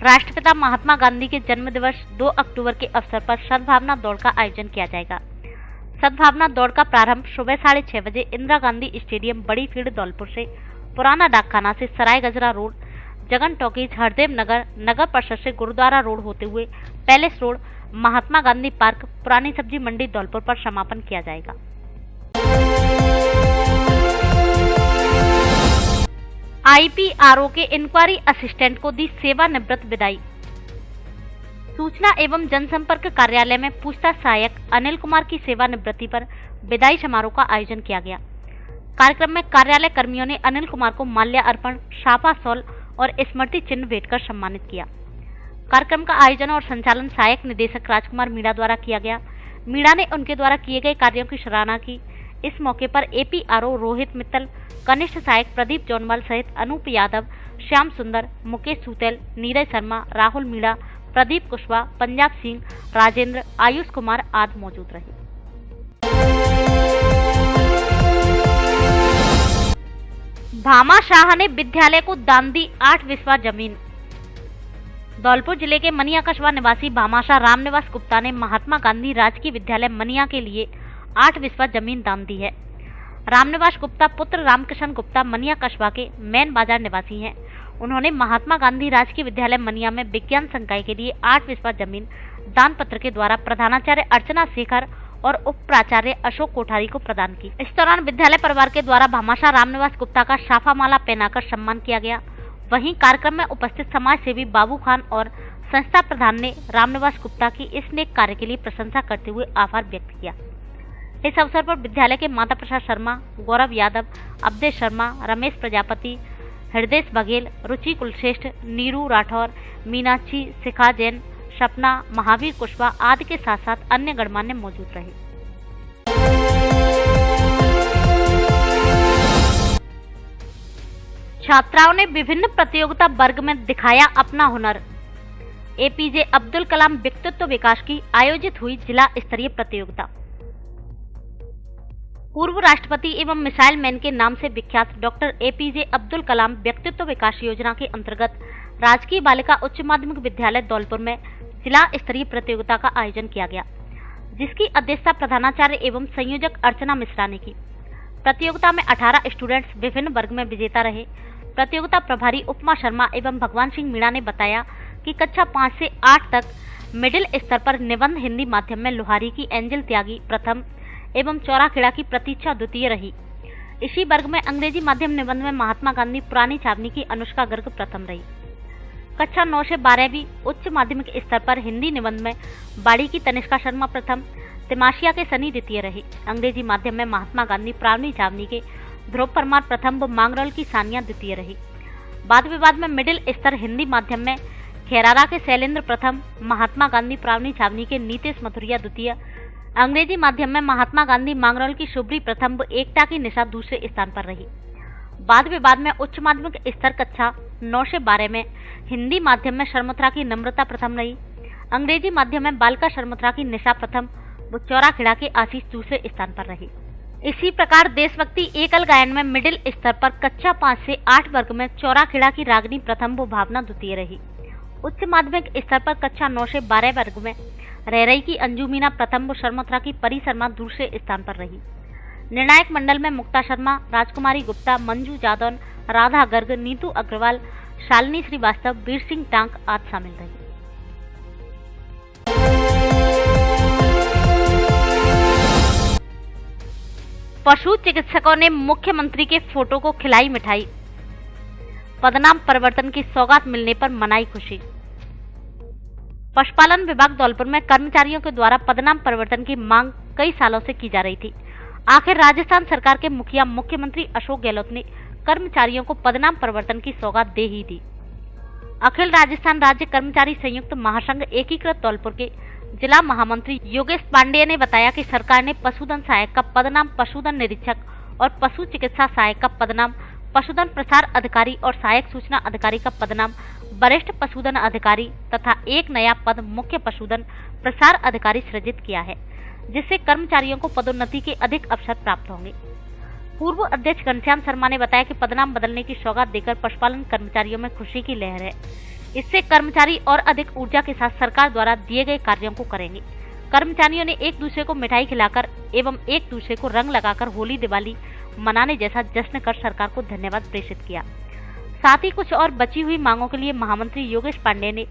[SPEAKER 1] राष्ट्रपिता महात्मा गांधी के जन्म दिवस 2 अक्टूबर के अवसर पर सद्भावना दौड़ का आयोजन किया जाएगा। सद्भावना दौड़ का प्रारंभ सुबह 6:30 बजे इंदिरा गांधी स्टेडियम, बड़ी फील्ड, धौलपुर से, पुराना डाकखाना से, सराय गजरा रोड, जगन टॉकीज, हरदेव नगर, नगर परिषद से गुरुद्वारा रोड होते हुए palace road, Mahatma Gandhi park, पुरानी सब्जी मंडी, धौलपुर पर समापन किया जाएगा। IPRO के इंक्वायरी असिस्टेंट को दी सेवानिवृत्त विदाई। सूचना एवं जनसंपर्क कार्यालय में पूछताछ सहायक अनिल कुमार की सेवानिवृत्ति पर विदाई समारोह का आयोजन किया गया। कार्यक्रम में कार्यालय कर्मियों ने अनिल कुमार को माल्यार्पण, साफा शॉल और स्मृति चिन्ह भेंटकर सम्मानित किया। कार्यक्रम का आयोजन और संचालन सहायक निदेशक राजकुमार मीणा द्वारा किया गया। मीणा ने उनके द्वारा किए गए कार्यों की सराहना की। इस मौके पर APRO रोहित मित्तल, कनिष्ठ सहायक प्रदीप जौनवाल सहित अनूप यादव, श्याम सुंदर, मुकेश सूतेल, नीरज शर्मा, राहुल मीणा, प्रदीप कुशवाहा, पंजाब सिंह, राजेंद्र, आयुष कुमार आदि मौजूद रहे। भामाशाह ने विद्यालय को दान दी 8 विस्वा जमीन। धौलपुर जिले के मनिया कस्बा निवासी भामाशाह रामनिवास गुप्ता ने महात्मा गांधी राजकीय विद्यालय मनिया के लिए 8 विस्वा जमीन दान दी है। रामनिवास गुप्ता पुत्र रामकिशन गुप्ता मनिया कस्बा के मैन बाजार निवासी हैं। उन्होंने महात्मा गांधी राजकीय विद्यालय मनिया में विज्ञान संकाय के लिए 8 विस्वा जमीन दान पत्र के द्वारा प्रधानाचार्य अर्चना शेखर और उप प्राचार्य अशोक कोठारी को प्रदान की। इस दौरान विद्यालय परिवार के द्वारा भामाशाह रामनिवास गुप्ता का साफा माला पहनाकर सम्मान किया गया। वहीं कार्यक्रम में उपस्थित समाज सेवी बाबू खान और संस्था प्रधान ने रामनिवास गुप्ता की इस नेक कार्य के लिए प्रशंसा करते हुए आभार व्यक्त किया। इस अवसर पर विद्यालय के माता प्रसाद शर्मा, गौरव यादव, अवधेश शर्मा, रमेश प्रजापति, हृदय बघेल, रुचि कुलश्रेष्ठ, नीरू राठौर, मीनाक्षी, शिखा जैन, सपना, महावीर कुशवाहा आदि के साथ साथ अन्य गणमान्य मौजूद रहे। छात्राओं ने विभिन्न प्रतियोगिता वर्ग में दिखाया अपना हुनर। APJ अब्दुल कलाम व्यक्तित्व विकास की आयोजित हुई जिला स्तरीय प्रतियोगिता। पूर्व राष्ट्रपति एवं मिसाइल मैन के नाम से विख्यात डॉक्टर APJ अब्दुल कलाम व्यक्तित्व विकास योजना के अंतर्गत राजकीय बालिका उच्च माध्यमिक विद्यालय धौलपुर में जिला स्तरीय प्रतियोगिता का आयोजन किया गया, जिसकी अध्यक्षता प्रधानाचार्य एवं संयोजक अर्चना मिश्रा ने की। प्रतियोगिता में 18 स्टूडेंट्स विभिन्न वर्ग में विजेता रहे। प्रतियोगिता प्रभारी उपमा शर्मा एवं भगवान सिंह मीणा ने बताया कि कक्षा 5 से 8 तक मिडिल स्तर पर निबंध हिंदी माध्यम में लोहारी की एंजल त्यागी प्रथम एवं चौराखेड़ा की प्रतीक्षा द्वितीय रही। इसी वर्ग में अंग्रेजी माध्यम निबंध में महात्मा गांधी पुरानी छावनी की अनुष्का गर्ग प्रथम रही। कक्षा 9 से 12वीं उच्च माध्यमिक स्तर पर हिंदी निबंध में बाड़ी की तनिष्का शर्मा प्रथम, तिमाशिया के सनी द्वितीय रही। अंग्रेजी माध्यम में महात्मा गांधी पुरानी छावनी के ध्रुव परमार प्रथम व मांगरोल की सानिया द्वितीय रही। वाद विवाद में मिडिल स्तर हिंदी माध्यम में खेरारा के शैलेंद्र प्रथम, महात्मा गांधी पुरानी छावनी के नीतेश मथुरिया द्वितीय, अंग्रेजी माध्यम में महात्मा गांधी मांगरोल की शुभ्री प्रथम व एकता की निशा दूसरे स्थान पर रही। वाद विवाद में उच्च माध्यमिक स्तर कक्षा 9 से 12 में हिंदी माध्यम में शर्मोत्रा की नम्रता प्रथम रही। अंग्रेजी माध्यम में बालिका शर्मोत्रा की निशा प्रथम व चौराखेड़ा के आशीष दूसरे स्थान पर रही। इसी प्रकार देशभक्ति एकल गायन में मिडिल स्तर पर कक्षा 5 से 8 वर्ग में चौराखेड़ा की रागिनी प्रथम व भावना द्वितीय रही। उच्च माध्यमिक स्तर पर कक्षा 9 से 12 वर्ग में रेरई की अंजू मीना प्रथम व शर्मोत्रा की परी शर्मा दूसरे स्थान पर रही। निर्णायक मंडल में मुक्ता शर्मा, राजकुमारी गुप्ता, मंजू जादौन, राधा गर्ग, नीतू अग्रवाल, शालिनी श्रीवास्तव, वीर सिंह टांक आदि शामिल रहे। पशु चिकित्सकों ने मुख्यमंत्री के फोटो को खिलाई मिठाई, पदनाम परिवर्तन की सौगात मिलने पर मनाई खुशी। पशुपालन विभाग धौलपुर में कर्मचारियों के द्वारा पदनाम परिवर्तन की मांग कई सालों से की जा रही थी। आखिर राजस्थान सरकार के मुखिया मुख्यमंत्री अशोक गहलोत ने कर्मचारियों को पदनाम परिवर्तन की सौगात दे ही दी। अखिल राजस्थान राज्य कर्मचारी संयुक्त महासंघ एकीकृत धौलपुर के जिला महामंत्री योगेश पांडेय ने बताया कि सरकार ने पशुधन सहायक का पदनाम पशुधन निरीक्षक और पशु चिकित्सा सहायक का पदनाम पशुधन प्रसार अधिकारी और सहायक सूचना अधिकारी का पदनाम वरिष्ठ पशुधन अधिकारी तथा एक नया पद मुख्य पशुधन प्रसार अधिकारी सृजित किया है, जिससे कर्मचारियों को पदोन्नति के अधिक अवसर प्राप्त होंगे। पूर्व अध्यक्ष घनश्याम शर्मा ने बताया कि पदनाम बदलने की सौगात देकर पशुपालन कर्मचारियों में खुशी की लहर है। इससे कर्मचारी और अधिक ऊर्जा के साथ सरकार द्वारा दिए गए कार्यों को करेंगे। कर्मचारियों ने एक दूसरे को मिठाई खिलाकर एवं एक दूसरे को रंग लगाकर होली दिवाली मनाने जैसा जश्न कर सरकार को धन्यवाद प्रेषित किया। साथ ही कुछ और बची हुई मांगों के लिए महामंत्री योगेश पांडेय ने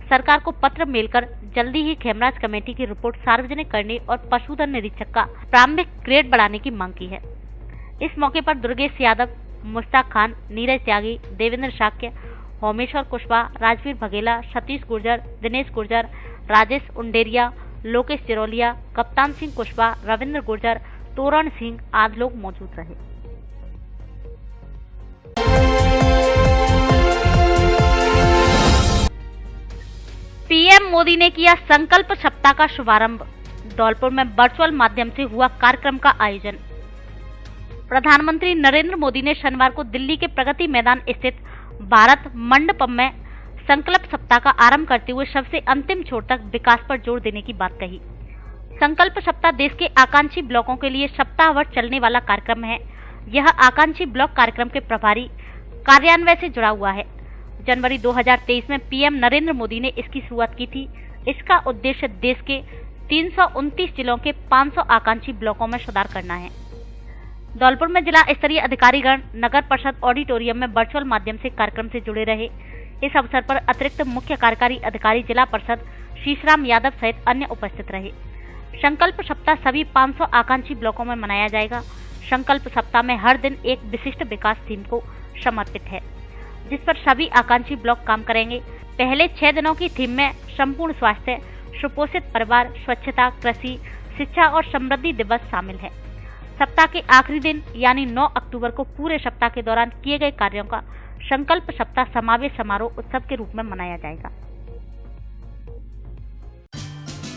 [SPEAKER 1] सरकार को पत्र मेल कर जल्दी ही खेमराज कमेटी की रिपोर्ट सार्वजनिक करने और पशुधन निरीक्षक का प्रारंभिक ग्रेड बढ़ाने की मांग की है। इस मौके पर दुर्गेश यादव, मुश्ताक खान, नीरज त्यागी, देवेंद्र शाक्य, होमेश्वर कुशवाहा, राजवीर बघेला, सतीश गुर्जर, दिनेश गुर्जर, राजेश उंडेरिया, लोकेश चिरौलिया, कप्तान सिंह कुशवाहा, रविंद्र गुर्जर, तोरण सिंह आदि लोग मौजूद रहे। पीएम मोदी ने किया संकल्प सप्ताह का शुभारंभ। धौलपुर में वर्चुअल माध्यम से हुआ कार्यक्रम का आयोजन। प्रधानमंत्री नरेंद्र मोदी ने शनिवार को दिल्ली के प्रगति मैदान स्थित भारत मंडपम में संकल्प सप्ताह का आरंभ करते हुए सबसे अंतिम छोर तक विकास पर जोर देने की बात कही। संकल्प सप्ताह देश के आकांक्षी ब्लॉकों के लिए सप्ताहभर चलने वाला कार्यक्रम है। यह आकांक्षी ब्लॉक कार्यक्रम के प्रभारी कार्यान्वयन से जुड़ा हुआ है। जनवरी 2023 में पीएम नरेंद्र मोदी ने इसकी शुरुआत की थी। इसका उद्देश्य देश के 329 जिलों के 500 आकांक्षी ब्लॉकों में सुधार करना है। धौलपुर में जिला स्तरीय अधिकारीगण नगर परिषद ऑडिटोरियम में वर्चुअल माध्यम से कार्यक्रम से जुड़े रहे। इस अवसर पर अतिरिक्त मुख्य कार्यकारी अधिकारी जिला परिषद शीशराम यादव सहित अन्य उपस्थित रहे। संकल्प सप्ताह सभी 500 आकांक्षी ब्लॉकों में मनाया जाएगा। संकल्प सप्ताह में हर दिन एक विशिष्ट विकास थीम को समर्पित है, जिस पर सभी आकांक्षी ब्लॉक काम करेंगे। पहले 6 दिनों की थीम में संपूर्ण स्वास्थ्य, सुपोषित परिवार, स्वच्छता, कृषि, शिक्षा और समृद्धि दिवस शामिल है। सप्ताह के आखिरी दिन यानी 9 अक्टूबर को पूरे सप्ताह के दौरान किए गए कार्यों का संकल्प सप्ताह समावेश समारोह उत्सव के रूप में मनाया जाएगा।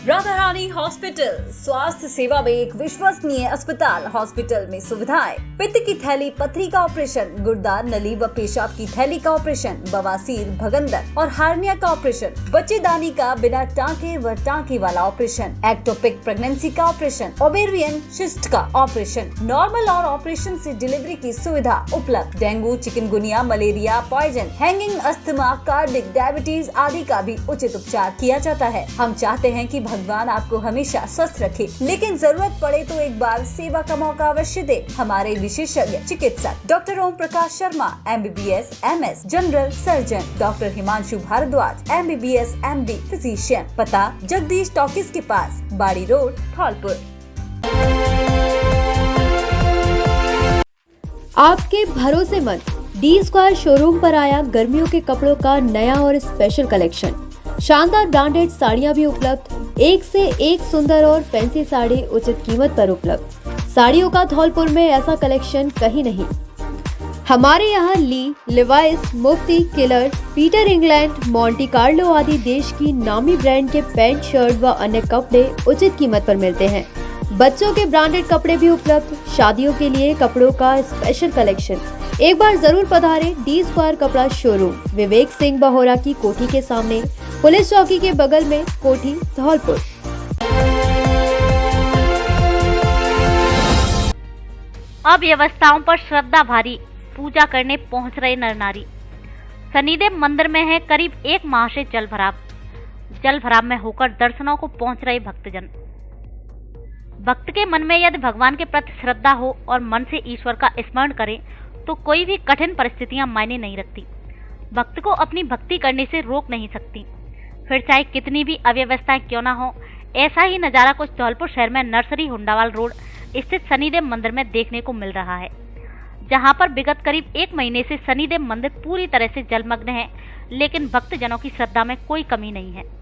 [SPEAKER 4] राधा रानी हॉस्पिटल, स्वास्थ्य सेवा में एक विश्वसनीय अस्पताल। हॉस्पिटल में सुविधाएं: पित्त की थैली, पथरी का ऑपरेशन, गुर्दा, नली व पेशाब की थैली का ऑपरेशन, बवासीर, भगंदर और हार्निया का ऑपरेशन, बच्चेदानी का बिना टांके व टांके वाला ऑपरेशन, एक्टोपिक प्रेगनेंसी का ऑपरेशन, ओवेरियन शिस्ट का ऑपरेशन, नॉर्मल और ऑपरेशन से डिलीवरी की सुविधा उपलब्ध। Dengue, chikungunya, malaria, poison, hanging, asthma, cardiac, diabetes आदि का भी उचित उपचार किया जाता है। हम चाहते हैं कि भगवान आपको हमेशा स्वस्थ रखे, लेकिन जरूरत पड़े तो एक बार सेवा का मौका अवश्य दे। हमारे विशेषज्ञ चिकित्सक doctor Om Prakash Sharma, MBBS, MS, general surgeon, doctor Himanshu Bhardwaj, MBBS, MD, physician. पता जगदीश टॉकीज के पास, बाड़ी रोड, धौलपुर।
[SPEAKER 10] आपके भरोसेमंद डी स्क्वायर शोरूम पर आया गर्मियों के कपड़ों का नया और स्पेशल कलेक्शन। शानदार ब्रांडेड साड़ियां भी उपलब्ध, एक से एक सुंदर और फैंसी साड़ी उचित कीमत पर उपलब्ध। साड़ियों का धौलपुर में ऐसा कलेक्शन कहीं नहीं। हमारे यहाँ Lee, Levi's, Mufti, Killer, Peter England, Monte Carlo आदि देश की नामी ब्रांड के पैंट, शर्ट व अन्य कपड़े उचित कीमत पर मिलते हैं। बच्चों के ब्रांडेड कपड़े भी उपलब्ध, शादियों के लिए कपड़ों का स्पेशल कलेक्शन। एक बार जरूर पधारें डी स्क्वायर कपड़ा शोरूम, विवेक सिंह बहोरा की कोठी के सामने, पुलिस चौकी के बगल में, कोठी, धौलपुर।
[SPEAKER 1] अव्यवस्थाओं पर श्रद्धा भारी, पूजा करने पहुंच रहे नर नारी। शनिदेव मंदिर में है करीब 1 माह से जल भराव में होकर दर्शनों को पहुंच रहे भक्तजन। भक्त के मन में यदि भगवान के प्रति श्रद्धा हो और मन से ईश्वर का स्मरण करे तो कोई भी कठिन परिस्थितियां मायने नहीं रखती। भक्त को अपनी भक्ति करने से रोक नहीं सकती, फिर चाहे कितनी भी अव्यवस्थाएं क्यों ना हो। ऐसा ही नजारा कुछ धौलपुर शहर में नर्सरी हुंडावाल रोड स्थित शनिदेव मंदिर में देखने को मिल रहा है, जहां पर विगत करीब 1 महीने से शनिदेव मंदिर पूरी तरह से जलमग्न है, लेकिन भक्तजनों की श्रद्धा में कोई कमी नहीं है।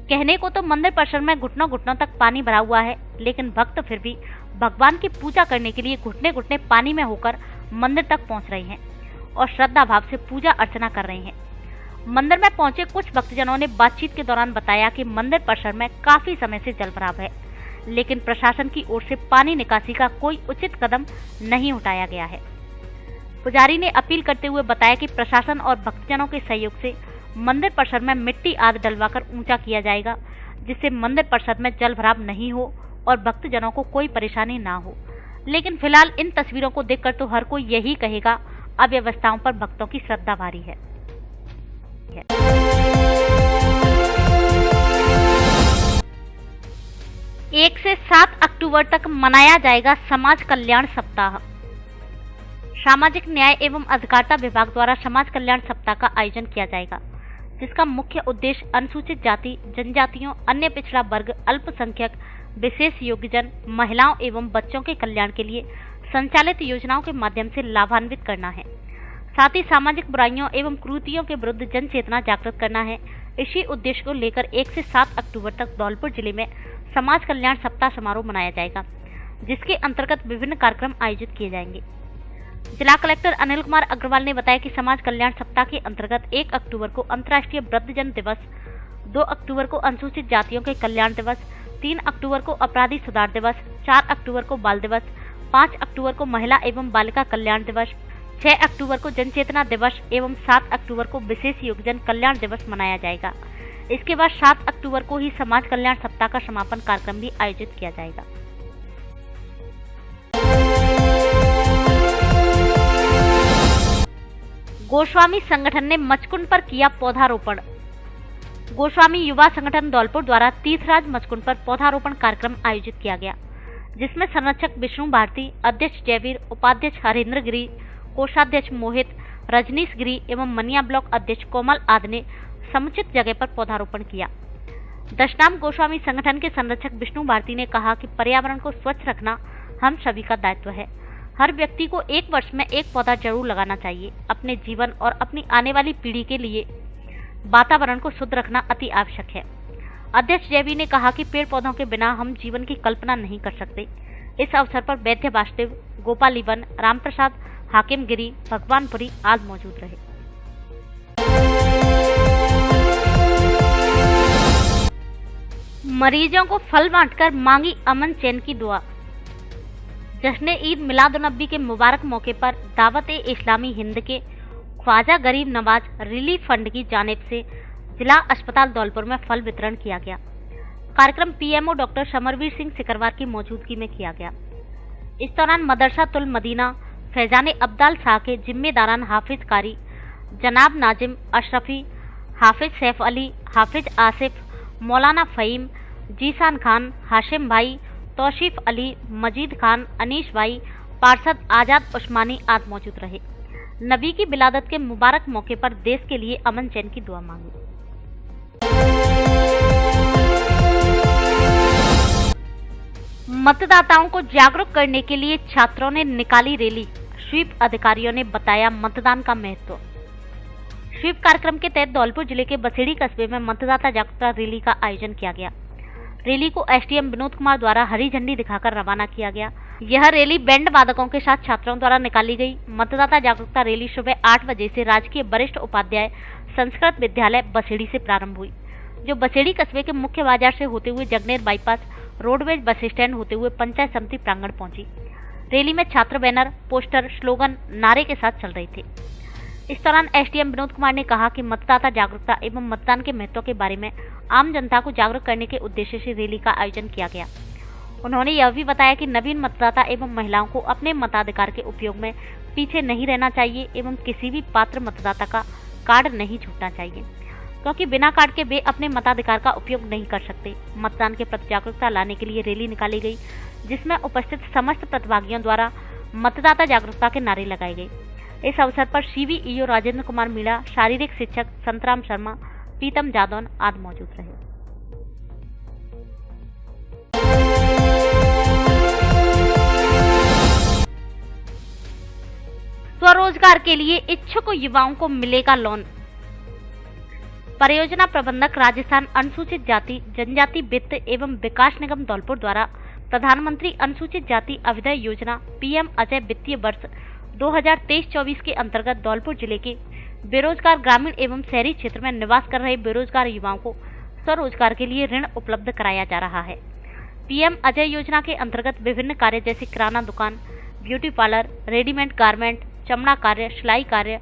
[SPEAKER 1] कहने को तो मंदिर परिसर में घुटनों घुटनों तक पानी भरा हुआ है, लेकिन भक्त फिर भी भगवान की पूजा करने के लिए घुटने घुटने पानी में होकर मंदिर तक पहुंच रहे हैं और श्रद्धा भाव से पूजा अर्चना कर रहे हैं। मंदिर में पहुंचे कुछ भक्तजनों ने बातचीत के दौरान बताया कि मंदिर परिसर में काफी समय से जल भराव है, लेकिन प्रशासन की ओर से पानी निकासी का कोई उचित कदम नहीं उठाया गया है। पुजारी ने अपील करते हुए बताया कि प्रशासन और भक्तजनों के सहयोग से मंदिर परिसर में मिट्टी आदि डलवाकर ऊंचा किया जाएगा, जिससे मंदिर परिसर में जल भराव नहीं हो और भक्तजनों को कोई परेशानी ना हो। लेकिन फिलहाल इन तस्वीरों को देखकर तो हर कोई यही कहेगा अव्यवस्थाओं पर भक्तों की श्रद्धा भारी है। 1 से 7 अक्टूबर तक मनाया जाएगा समाज कल्याण सप्ताह। सामाजिक न्याय एवं अधिकारिता विभाग द्वारा समाज कल्याण सप्ताह का आयोजन किया जाएगा, जिसका मुख्य उद्देश्य अनुसूचित जाति, जनजातियों, अन्य पिछड़ा वर्ग, अल्पसंख्यक, विशेष योग्यजन, महिलाओं एवं बच्चों के कल्याण के लिए संचालित योजनाओं के माध्यम से लाभान्वित करना है। साथ ही सामाजिक बुराइयों एवं कुरीतियों के विरुद्ध जन चेतना जागृत करना है। इसी उद्देश्य को लेकर 1 से 7 अक्टूबर तक धौलपुर जिले में समाज कल्याण सप्ताह समारोह मनाया जाएगा, जिसके अंतर्गत विभिन्न कार्यक्रम आयोजित किए जाएंगे। जिला कलेक्टर अनिल कुमार अग्रवाल ने बताया कि समाज कल्याण सप्ताह के अंतर्गत 1 अक्टूबर को अंतर्राष्ट्रीय वृद्धजन दिवस, 2 अक्टूबर को अनुसूचित जातियों के कल्याण दिवस, 3 अक्टूबर को अपराधी सुधार दिवस, 4 अक्टूबर को बाल दिवस, 5 अक्टूबर को महिला एवं बालिका कल्याण दिवस, 6 अक्टूबर को जनचेतना दिवस एवं 7 अक्टूबर को विशेष योग्यजन कल्याण दिवस मनाया जाएगा। इसके बाद 7 अक्टूबर को ही समाज कल्याण सप्ताह का समापन कार्यक्रम भी आयोजित किया जाएगा। गोस्वामी संगठन ने मचकुंड पर किया पौधारोपण। गोस्वामी युवा संगठन धौलपुर द्वारा तीर्थराज मचकुंड पर पौधारोपण कार्यक्रम आयोजित किया गया, जिसमें संरक्षक विष्णु भारती, अध्यक्ष जयवीर, उपाध्यक्ष हरेंद्र गिरी, कोषाध्यक्ष मोहित, रजनीश गिरी एवं मनिया ब्लॉक अध्यक्ष कोमल आदि ने समुचित जगह पर पौधारोपण किया। दशनाम गोस्वामी संगठन के संरक्षक विष्णु भारती ने कहा कि पर्यावरण को स्वच्छ रखना हम सभी का दायित्व है। हर व्यक्ति को 1 वर्ष में 1 पौधा जरूर लगाना चाहिए। अपने जीवन और अपनी आने वाली पीढ़ी के लिए वातावरण को शुद्ध रखना अति आवश्यक है। अध्यक्ष जयवी ने कहा कि पेड़ पौधों के बिना हम जीवन की कल्पना नहीं कर सकते। इस अवसर पर वैद्य वासुदेव, गोपालीवन, रामप्रसाद, हाकिम गिरी, भगवानपुरी आदि मौजूद रहे। मरीजों को फल बांटकर मांगी अमन चैन की दुआ। जश्न ईद मिलादुन्नबी के मुबारक मौके पर दावत-ए-इस्लामी हिंद के ख्वाजा गरीब नवाज रिलीफ फंड की जानिब से जिला अस्पताल धौलपुर में फल वितरण किया गया। कार्यक्रम पीएमओ डॉक्टर समरवीर सिंह सिकरवार की मौजूदगी में किया गया। इस दौरान मदरसा तुल मदीना फैजान अब्दाल शाह के जिम्मेदारान हाफिज कारी जनाब नाजिम अशरफी, हाफिज सैफ अली, हाफिज आसिफ, मौलाना फ़हीम, जीसान खान, हाशिम भाई, तौसीफ अली, मजीद खान, अनीश भाई, पार्षद आजाद उस्मानी आदि मौजूद रहे। नबी की विलादत के मुबारक मौके पर देश के लिए अमन चैन की दुआ मांगी। मतदाताओं को जागरूक करने के लिए छात्रों ने निकाली रैली। स्वीप अधिकारियों ने बताया मतदान का महत्व। स्वीप कार्यक्रम के तहत धौलपुर जिले के बसेड़ी कस्बे में मतदाता जागरूकता रैली का आयोजन किया गया। रैली को एसडीएम विनोद कुमार द्वारा हरी झंडी दिखाकर रवाना किया गया। यह रैली बैंड वादकों के साथ छात्रों द्वारा निकाली गई। मतदाता जागरूकता रैली सुबह 8 बजे से राजकीय वरिष्ठ उपाध्याय संस्कृत विद्यालय बसेड़ी से प्रारंभ हुई, जो बसेड़ी कस्बे के मुख्य बाजार से होते हुए Jagner bypass roadways bus stand होते हुए पंचायत समिति प्रांगण पहुंची। रैली में छात्र बैनर, पोस्टर, स्लोगन, नारे के साथ चल रहे थे। इस दौरान एसडीएम विनोद कुमार ने कहा कि मतदाता जागरूकता एवं मतदान के महत्व के बारे में आम जनता को जागरूक करने के उद्देश्य से रैली का आयोजन किया गया। उन्होंने यह भी बताया कि नवीन मतदाता एवं महिलाओं को अपने मताधिकार के उपयोग में पीछे नहीं रहना चाहिए एवं किसी भी पात्र मतदाता का कार्ड नहीं छूटना चाहिए, क्योंकि बिना कार्ड के वे अपने मताधिकार का उपयोग नहीं कर सकते। मतदान के प्रति जागरूकता लाने के लिए रैली निकाली गई, जिसमें उपस्थित समस्त प्रतिभागियों द्वारा मतदाता जागरूकता के नारे लगाए गए। इस अवसर पर सीवीईओ राजेंद्र कुमार मीणा, शारीरिक शिक्षक संतराम शर्मा, पीतम जादौन आदि मौजूद रहे। स्वरोजगार के लिए इच्छुक युवाओं को मिलेगा लोन। परियोजना प्रबंधक राजस्थान अनुसूचित जाति जनजाति वित्त एवं विकास निगम धौलपुर द्वारा प्रधानमंत्री अनुसूचित जाति अभ्युदय योजना पीएम अजय वित्तीय वर्ष 2023-24 के अंतर्गत धौलपुर जिले के बेरोजगार ग्रामीण एवं शहरी क्षेत्र में निवास कर रहे बेरोजगार युवाओं को स्वरोजगार के लिए ऋण उपलब्ध कराया जा रहा है। पीएम अजय योजना के अंतर्गत विभिन्न कार्य जैसे किराना दुकान, ब्यूटी पार्लर, रेडीमेड गारमेंट, चमड़ा कार्य, सिलाई कार्य,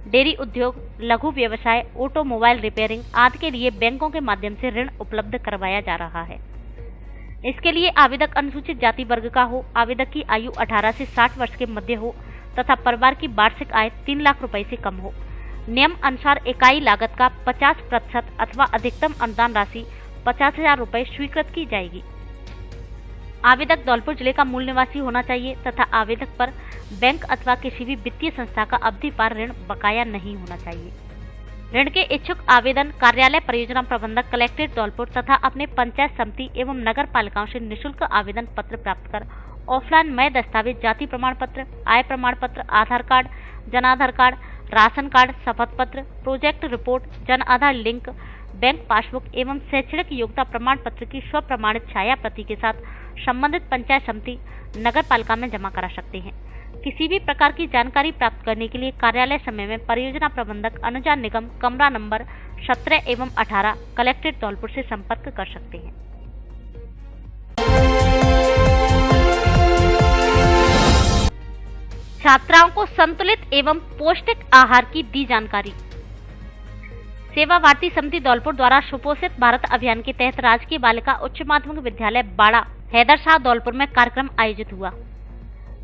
[SPEAKER 1] डेयरी उद्योग, लघु व्यवसाय, ऑटोमोबाइल रिपेयरिंग आदि के लिए बैंकों के माध्यम से ऋण उपलब्ध करवाया जा रहा है। इसके लिए आवेदक अनुसूचित जाति वर्ग का हो, आवेदक की आयु 18 से 60 वर्ष के मध्य हो तथा परिवार की वार्षिक आय 3 लाख रुपए से कम हो। नियम अनुसार इकाई लागत का 50% अथवा अधिकतम अनुदान राशि 50,000 रुपए स्वीकृत की जाएगी। आवेदक धौलपुर जिले का मूल निवासी होना चाहिए तथा आवेदक पर बैंक अथवा किसी भी वित्तीय संस्था का अवधि पार ऋण बकाया नहीं होना चाहिए। ऋण के इच्छुक आवेदन कार्यालय परियोजना प्रबंधक कलेक्ट्रेट धौलपुर तथा अपने पंचायत समिति एवं नगर पालिकाओं से निःशुल्क आवेदन पत्र प्राप्त कर ऑफलाइन मय दस्तावेज जाति प्रमाण पत्र, आय प्रमाण पत्र, आधार card, Jan Aadhaar card, ration card, शपथ पत्र, project report, Jan Aadhaar link, bank passbook एवं शैक्षणिक योग्यता प्रमाण पत्र की स्व प्रमाणित छाया प्रति के साथ संबंधित पंचायत समिति नगर पालिका में जमा करा सकते हैं। किसी भी प्रकार की जानकारी प्राप्त करने के लिए कार्यालय समय में परियोजना प्रबंधक अनुजा निगम कमरा नंबर 17 एवं 18 कलेक्ट्रेट धौलपुर से संपर्क कर सकते हैं। छात्राओं को संतुलित एवं पौष्टिक आहार की दी जानकारी। सेवा भारती समिति धौलपुर द्वारा सुपोषित भारत अभियान के तहत राजकीय बालिका उच्च माध्यमिक विद्यालय बाड़ा हैदर शाह धौलपुर में कार्यक्रम आयोजित हुआ।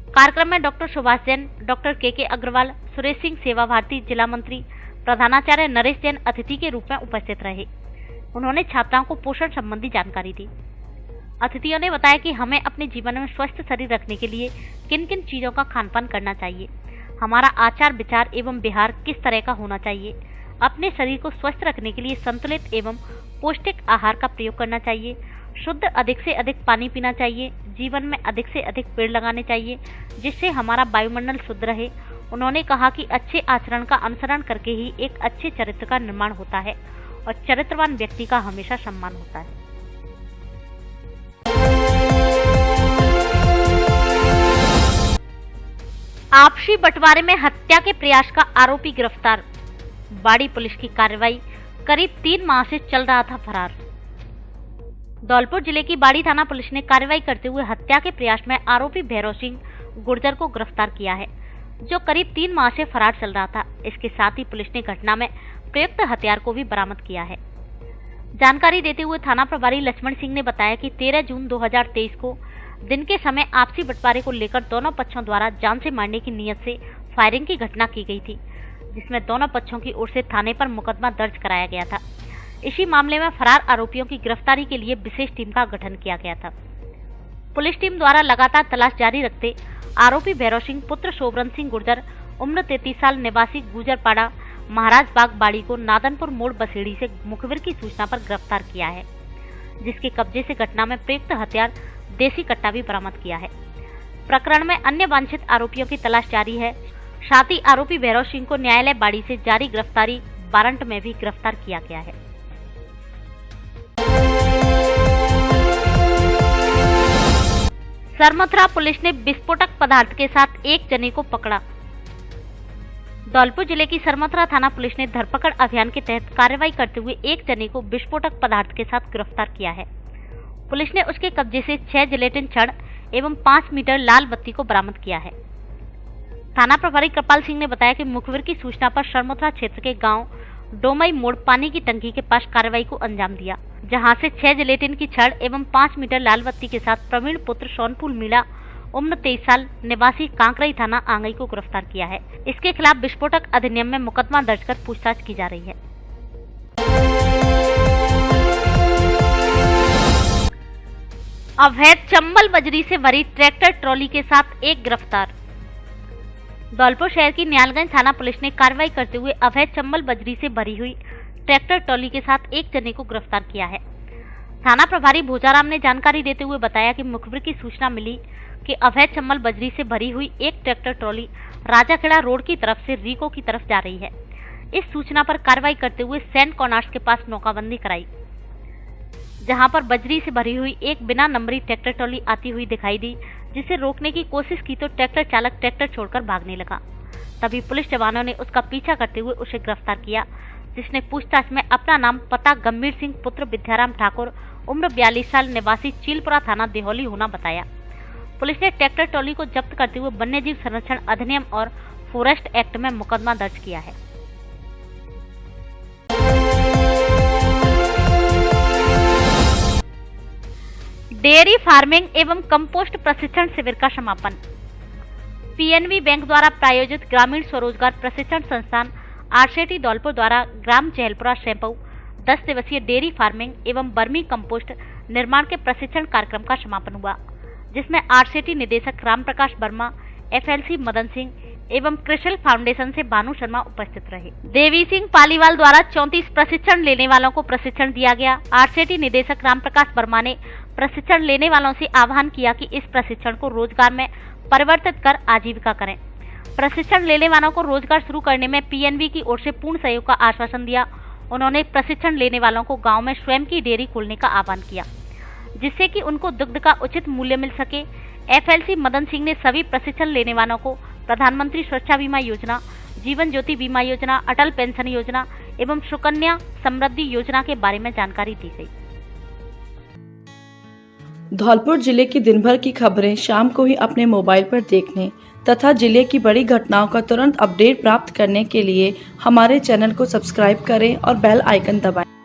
[SPEAKER 1] कार्यक्रम में डॉक्टर सुभाष जैन, डॉक्टर के अग्रवाल, सुरेश सिंह, सेवा भारती जिला मंत्री, प्रधानाचार्य नरेश जैन अतिथि के रूप में उपस्थित रहे। उन्होंने छात्राओं को पोषण संबंधी जानकारी दी। अतिथियों ने बताया कि हमें अपने जीवन में स्वस्थ शरीर रखने के लिए किन किन चीजों का खानपान करना चाहिए, हमारा आचार विचार एवं व्यवहार किस तरह का होना चाहिए, अपने शरीर को स्वस्थ रखने के लिए संतुलित एवं पौष्टिक आहार का प्रयोग करना चाहिए, शुद्ध अधिक से अधिक पानी पीना चाहिए, जीवन में अधिक से अधिक पेड़ लगाने चाहिए जिससे हमारा वायुमंडल शुद्ध रहे। उन्होंने कहा कि अच्छे आचरण का अनुसरण करके ही एक अच्छे चरित्र का निर्माण होता है और चरित्रवान व्यक्ति का हमेशा सम्मान होता है। आपसी बंटवारे में हत्या के प्रयास का आरोपी गिरफ्तार। बाड़ी पुलिस की कार्रवाई, करीब 3 माह से चल रहा था फरार। धौलपुर जिले की बाड़ी थाना पुलिस ने कार्रवाई करते हुए हत्या के प्रयास में आरोपी भैरव सिंह गुर्जर को गिरफ्तार किया है, जो करीब 3 माह से फरार चल रहा था। इसके साथ ही पुलिस ने घटना में प्रयुक्त हथियार को भी बरामद किया है। जानकारी देते हुए थाना प्रभारी लक्ष्मण सिंह ने बताया कि 13 जून 2023 को दिन के समय आपसी बंटवारे को लेकर दोनों पक्षों द्वारा जान से मारने की नीयत से फायरिंग की घटना की गई थी, जिसमें दोनों पक्षों की ओर से थाने पर मुकदमा दर्ज कराया गया था। इसी मामले में फरार आरोपियों की गिरफ्तारी के लिए विशेष टीम का गठन किया गया था। पुलिस टीम द्वारा लगातार तलाश जारी रखते आरोपी भैरव सिंह पुत्र शोभरन सिंह गुर्जर उम्र 33 साल निवासी गुजरपाड़ा महाराज बाग बाड़ी को नादनपुर मोड़ बसेड़ी से मुखबिर की सूचना पर गिरफ्तार किया है, जिसके कब्जे से घटना में प्रयुक्त हथियार देसी कट्टा भी बरामद किया है। प्रकरण में अन्य वांछित आरोपियों की तलाश जारी है। साथ ही आरोपी भैरव सिंह को न्यायालय बाड़ी से जारी गिरफ्तारी वारंट में भी गिरफ्तार किया गया है। सरमथुरा पुलिस ने विस्फोटक पदार्थ के साथ एक जने को पकड़ा। धौलपुर जिले की सरमथुरा थाना पुलिस ने धरपकड़ अभियान के तहत कार्रवाई करते हुए एक जने को विस्फोटक पदार्थ के साथ गिरफ्तार किया है। पुलिस ने उसके कब्जे से 6 जिलेटिन छड़ एवं 5 मीटर लाल बत्ती को बरामद किया है। थाना प्रभारी कृपाल सिंह ने बताया कि मुखबिर की सूचना पर सरमथुरा क्षेत्र के गांव डोमई मोड़ पानी की टंकी के पास कार्रवाई को अंजाम दिया, जहां से 6 जिलेटिन की छड़ एवं 5 मीटर लाल बत्ती के साथ प्रवीण पुत्र सोनफूल मीणा उम्र 23 साल निवासी कांकरई थाना आंगई को गिरफ्तार किया है। इसके खिलाफ विस्फोटक अधिनियम में मुकदमा दर्ज कर पूछताछ की जा रही है। अवैध चंबल बजरी से भरी ट्रैक्टर ट्रॉली के साथ एक गिरफ्तार। धौलपुर शहर की न्यालगंज थाना पुलिस ने कार्रवाई करते हुए अवैध चंबल बजरी से भरी हुई ट्रैक्टर ट्रॉली के साथ एक जने को गिरफ्तार किया है। थाना प्रभारी भोजाराम ने जानकारी देते हुए बताया कि मुखबिर की सूचना मिली कि अवैध चंबल बजरी से भरी हुई एक ट्रैक्टर ट्रॉली राजाखेड़ा रोड की तरफ से रीको की तरफ जा रही है। इस सूचना पर कार्रवाई करते हुए सेंट कॉर्नर्स के पास नाकाबंदी कराई, जहां पर बजरी से भरी हुई एक बिना नंबरी ट्रैक्टर ट्रॉली आती हुई दिखाई दी, जिसे रोकने की कोशिश की तो ट्रैक्टर चालक ट्रैक्टर छोड़कर भागने लगा। तभी पुलिस जवानों ने उसका पीछा करते हुए उसे गिरफ्तार किया, जिसने पूछताछ में अपना नाम पता गंभीर सिंह पुत्र विद्याराम ठाकुर उम्र 42 साल निवासी चीलपुरा थाना देहौली होना बताया। पुलिस ने ट्रैक्टर ट्रॉली को जब्त करते हुए वन्यजीव संरक्षण अधिनियम और फॉरेस्ट एक्ट में मुकदमा दर्ज किया है। डेयरी फार्मिंग एवं कंपोस्ट प्रशिक्षण शिविर का समापन। पीएनबी बैंक द्वारा प्रायोजित ग्रामीण स्वरोजगार प्रशिक्षण संस्थान आरसेटी धौलपुर द्वारा ग्राम चहलपुरा सेंपऊ 10 दिवसीय डेयरी फार्मिंग एवं बर्मी कंपोस्ट निर्माण के प्रशिक्षण कार्यक्रम का समापन हुआ, जिसमें आरसेटी निदेशक राम प्रकाश वर्मा, एफएलसी मदन सिंह एवं क्रिशल फाउंडेशन से भानु शर्मा उपस्थित रहे। देवी सिंह पालीवाल द्वारा 34 प्रशिक्षण लेने वालों को प्रशिक्षण दिया गया। आरसेटी निदेशक राम प्रकाश वर्मा ने प्रशिक्षण लेने वालों से आह्वान किया कि इस प्रशिक्षण को रोजगार में परिवर्तित कर आजीविका करें। प्रशिक्षण लेने वालों को रोजगार शुरू करने में पीएनबी की ओर से पूर्ण सहयोग का आश्वासन दिया। उन्होंने प्रशिक्षण लेने वालों को गांव में स्वयं की डेयरी खोलने का आह्वान किया, जिससे कि उनको दुग्ध का उचित मूल्य मिल सके। एफएलसी मदन सिंह ने सभी प्रशिक्षण लेने वालों को प्रधानमंत्री सुरक्षा बीमा योजना, जीवन ज्योति बीमा योजना, अटल पेंशन योजना एवं सुकन्या समृद्धि योजना के बारे में जानकारी दी गई।
[SPEAKER 11] धौलपुर जिले की दिन भर की खबरें शाम को ही अपने मोबाइल पर देखने तथा जिले की बड़ी घटनाओं का तुरंत अपडेट प्राप्त करने के लिए हमारे चैनल को सब्सक्राइब करें और बेल आइकन दबाएं।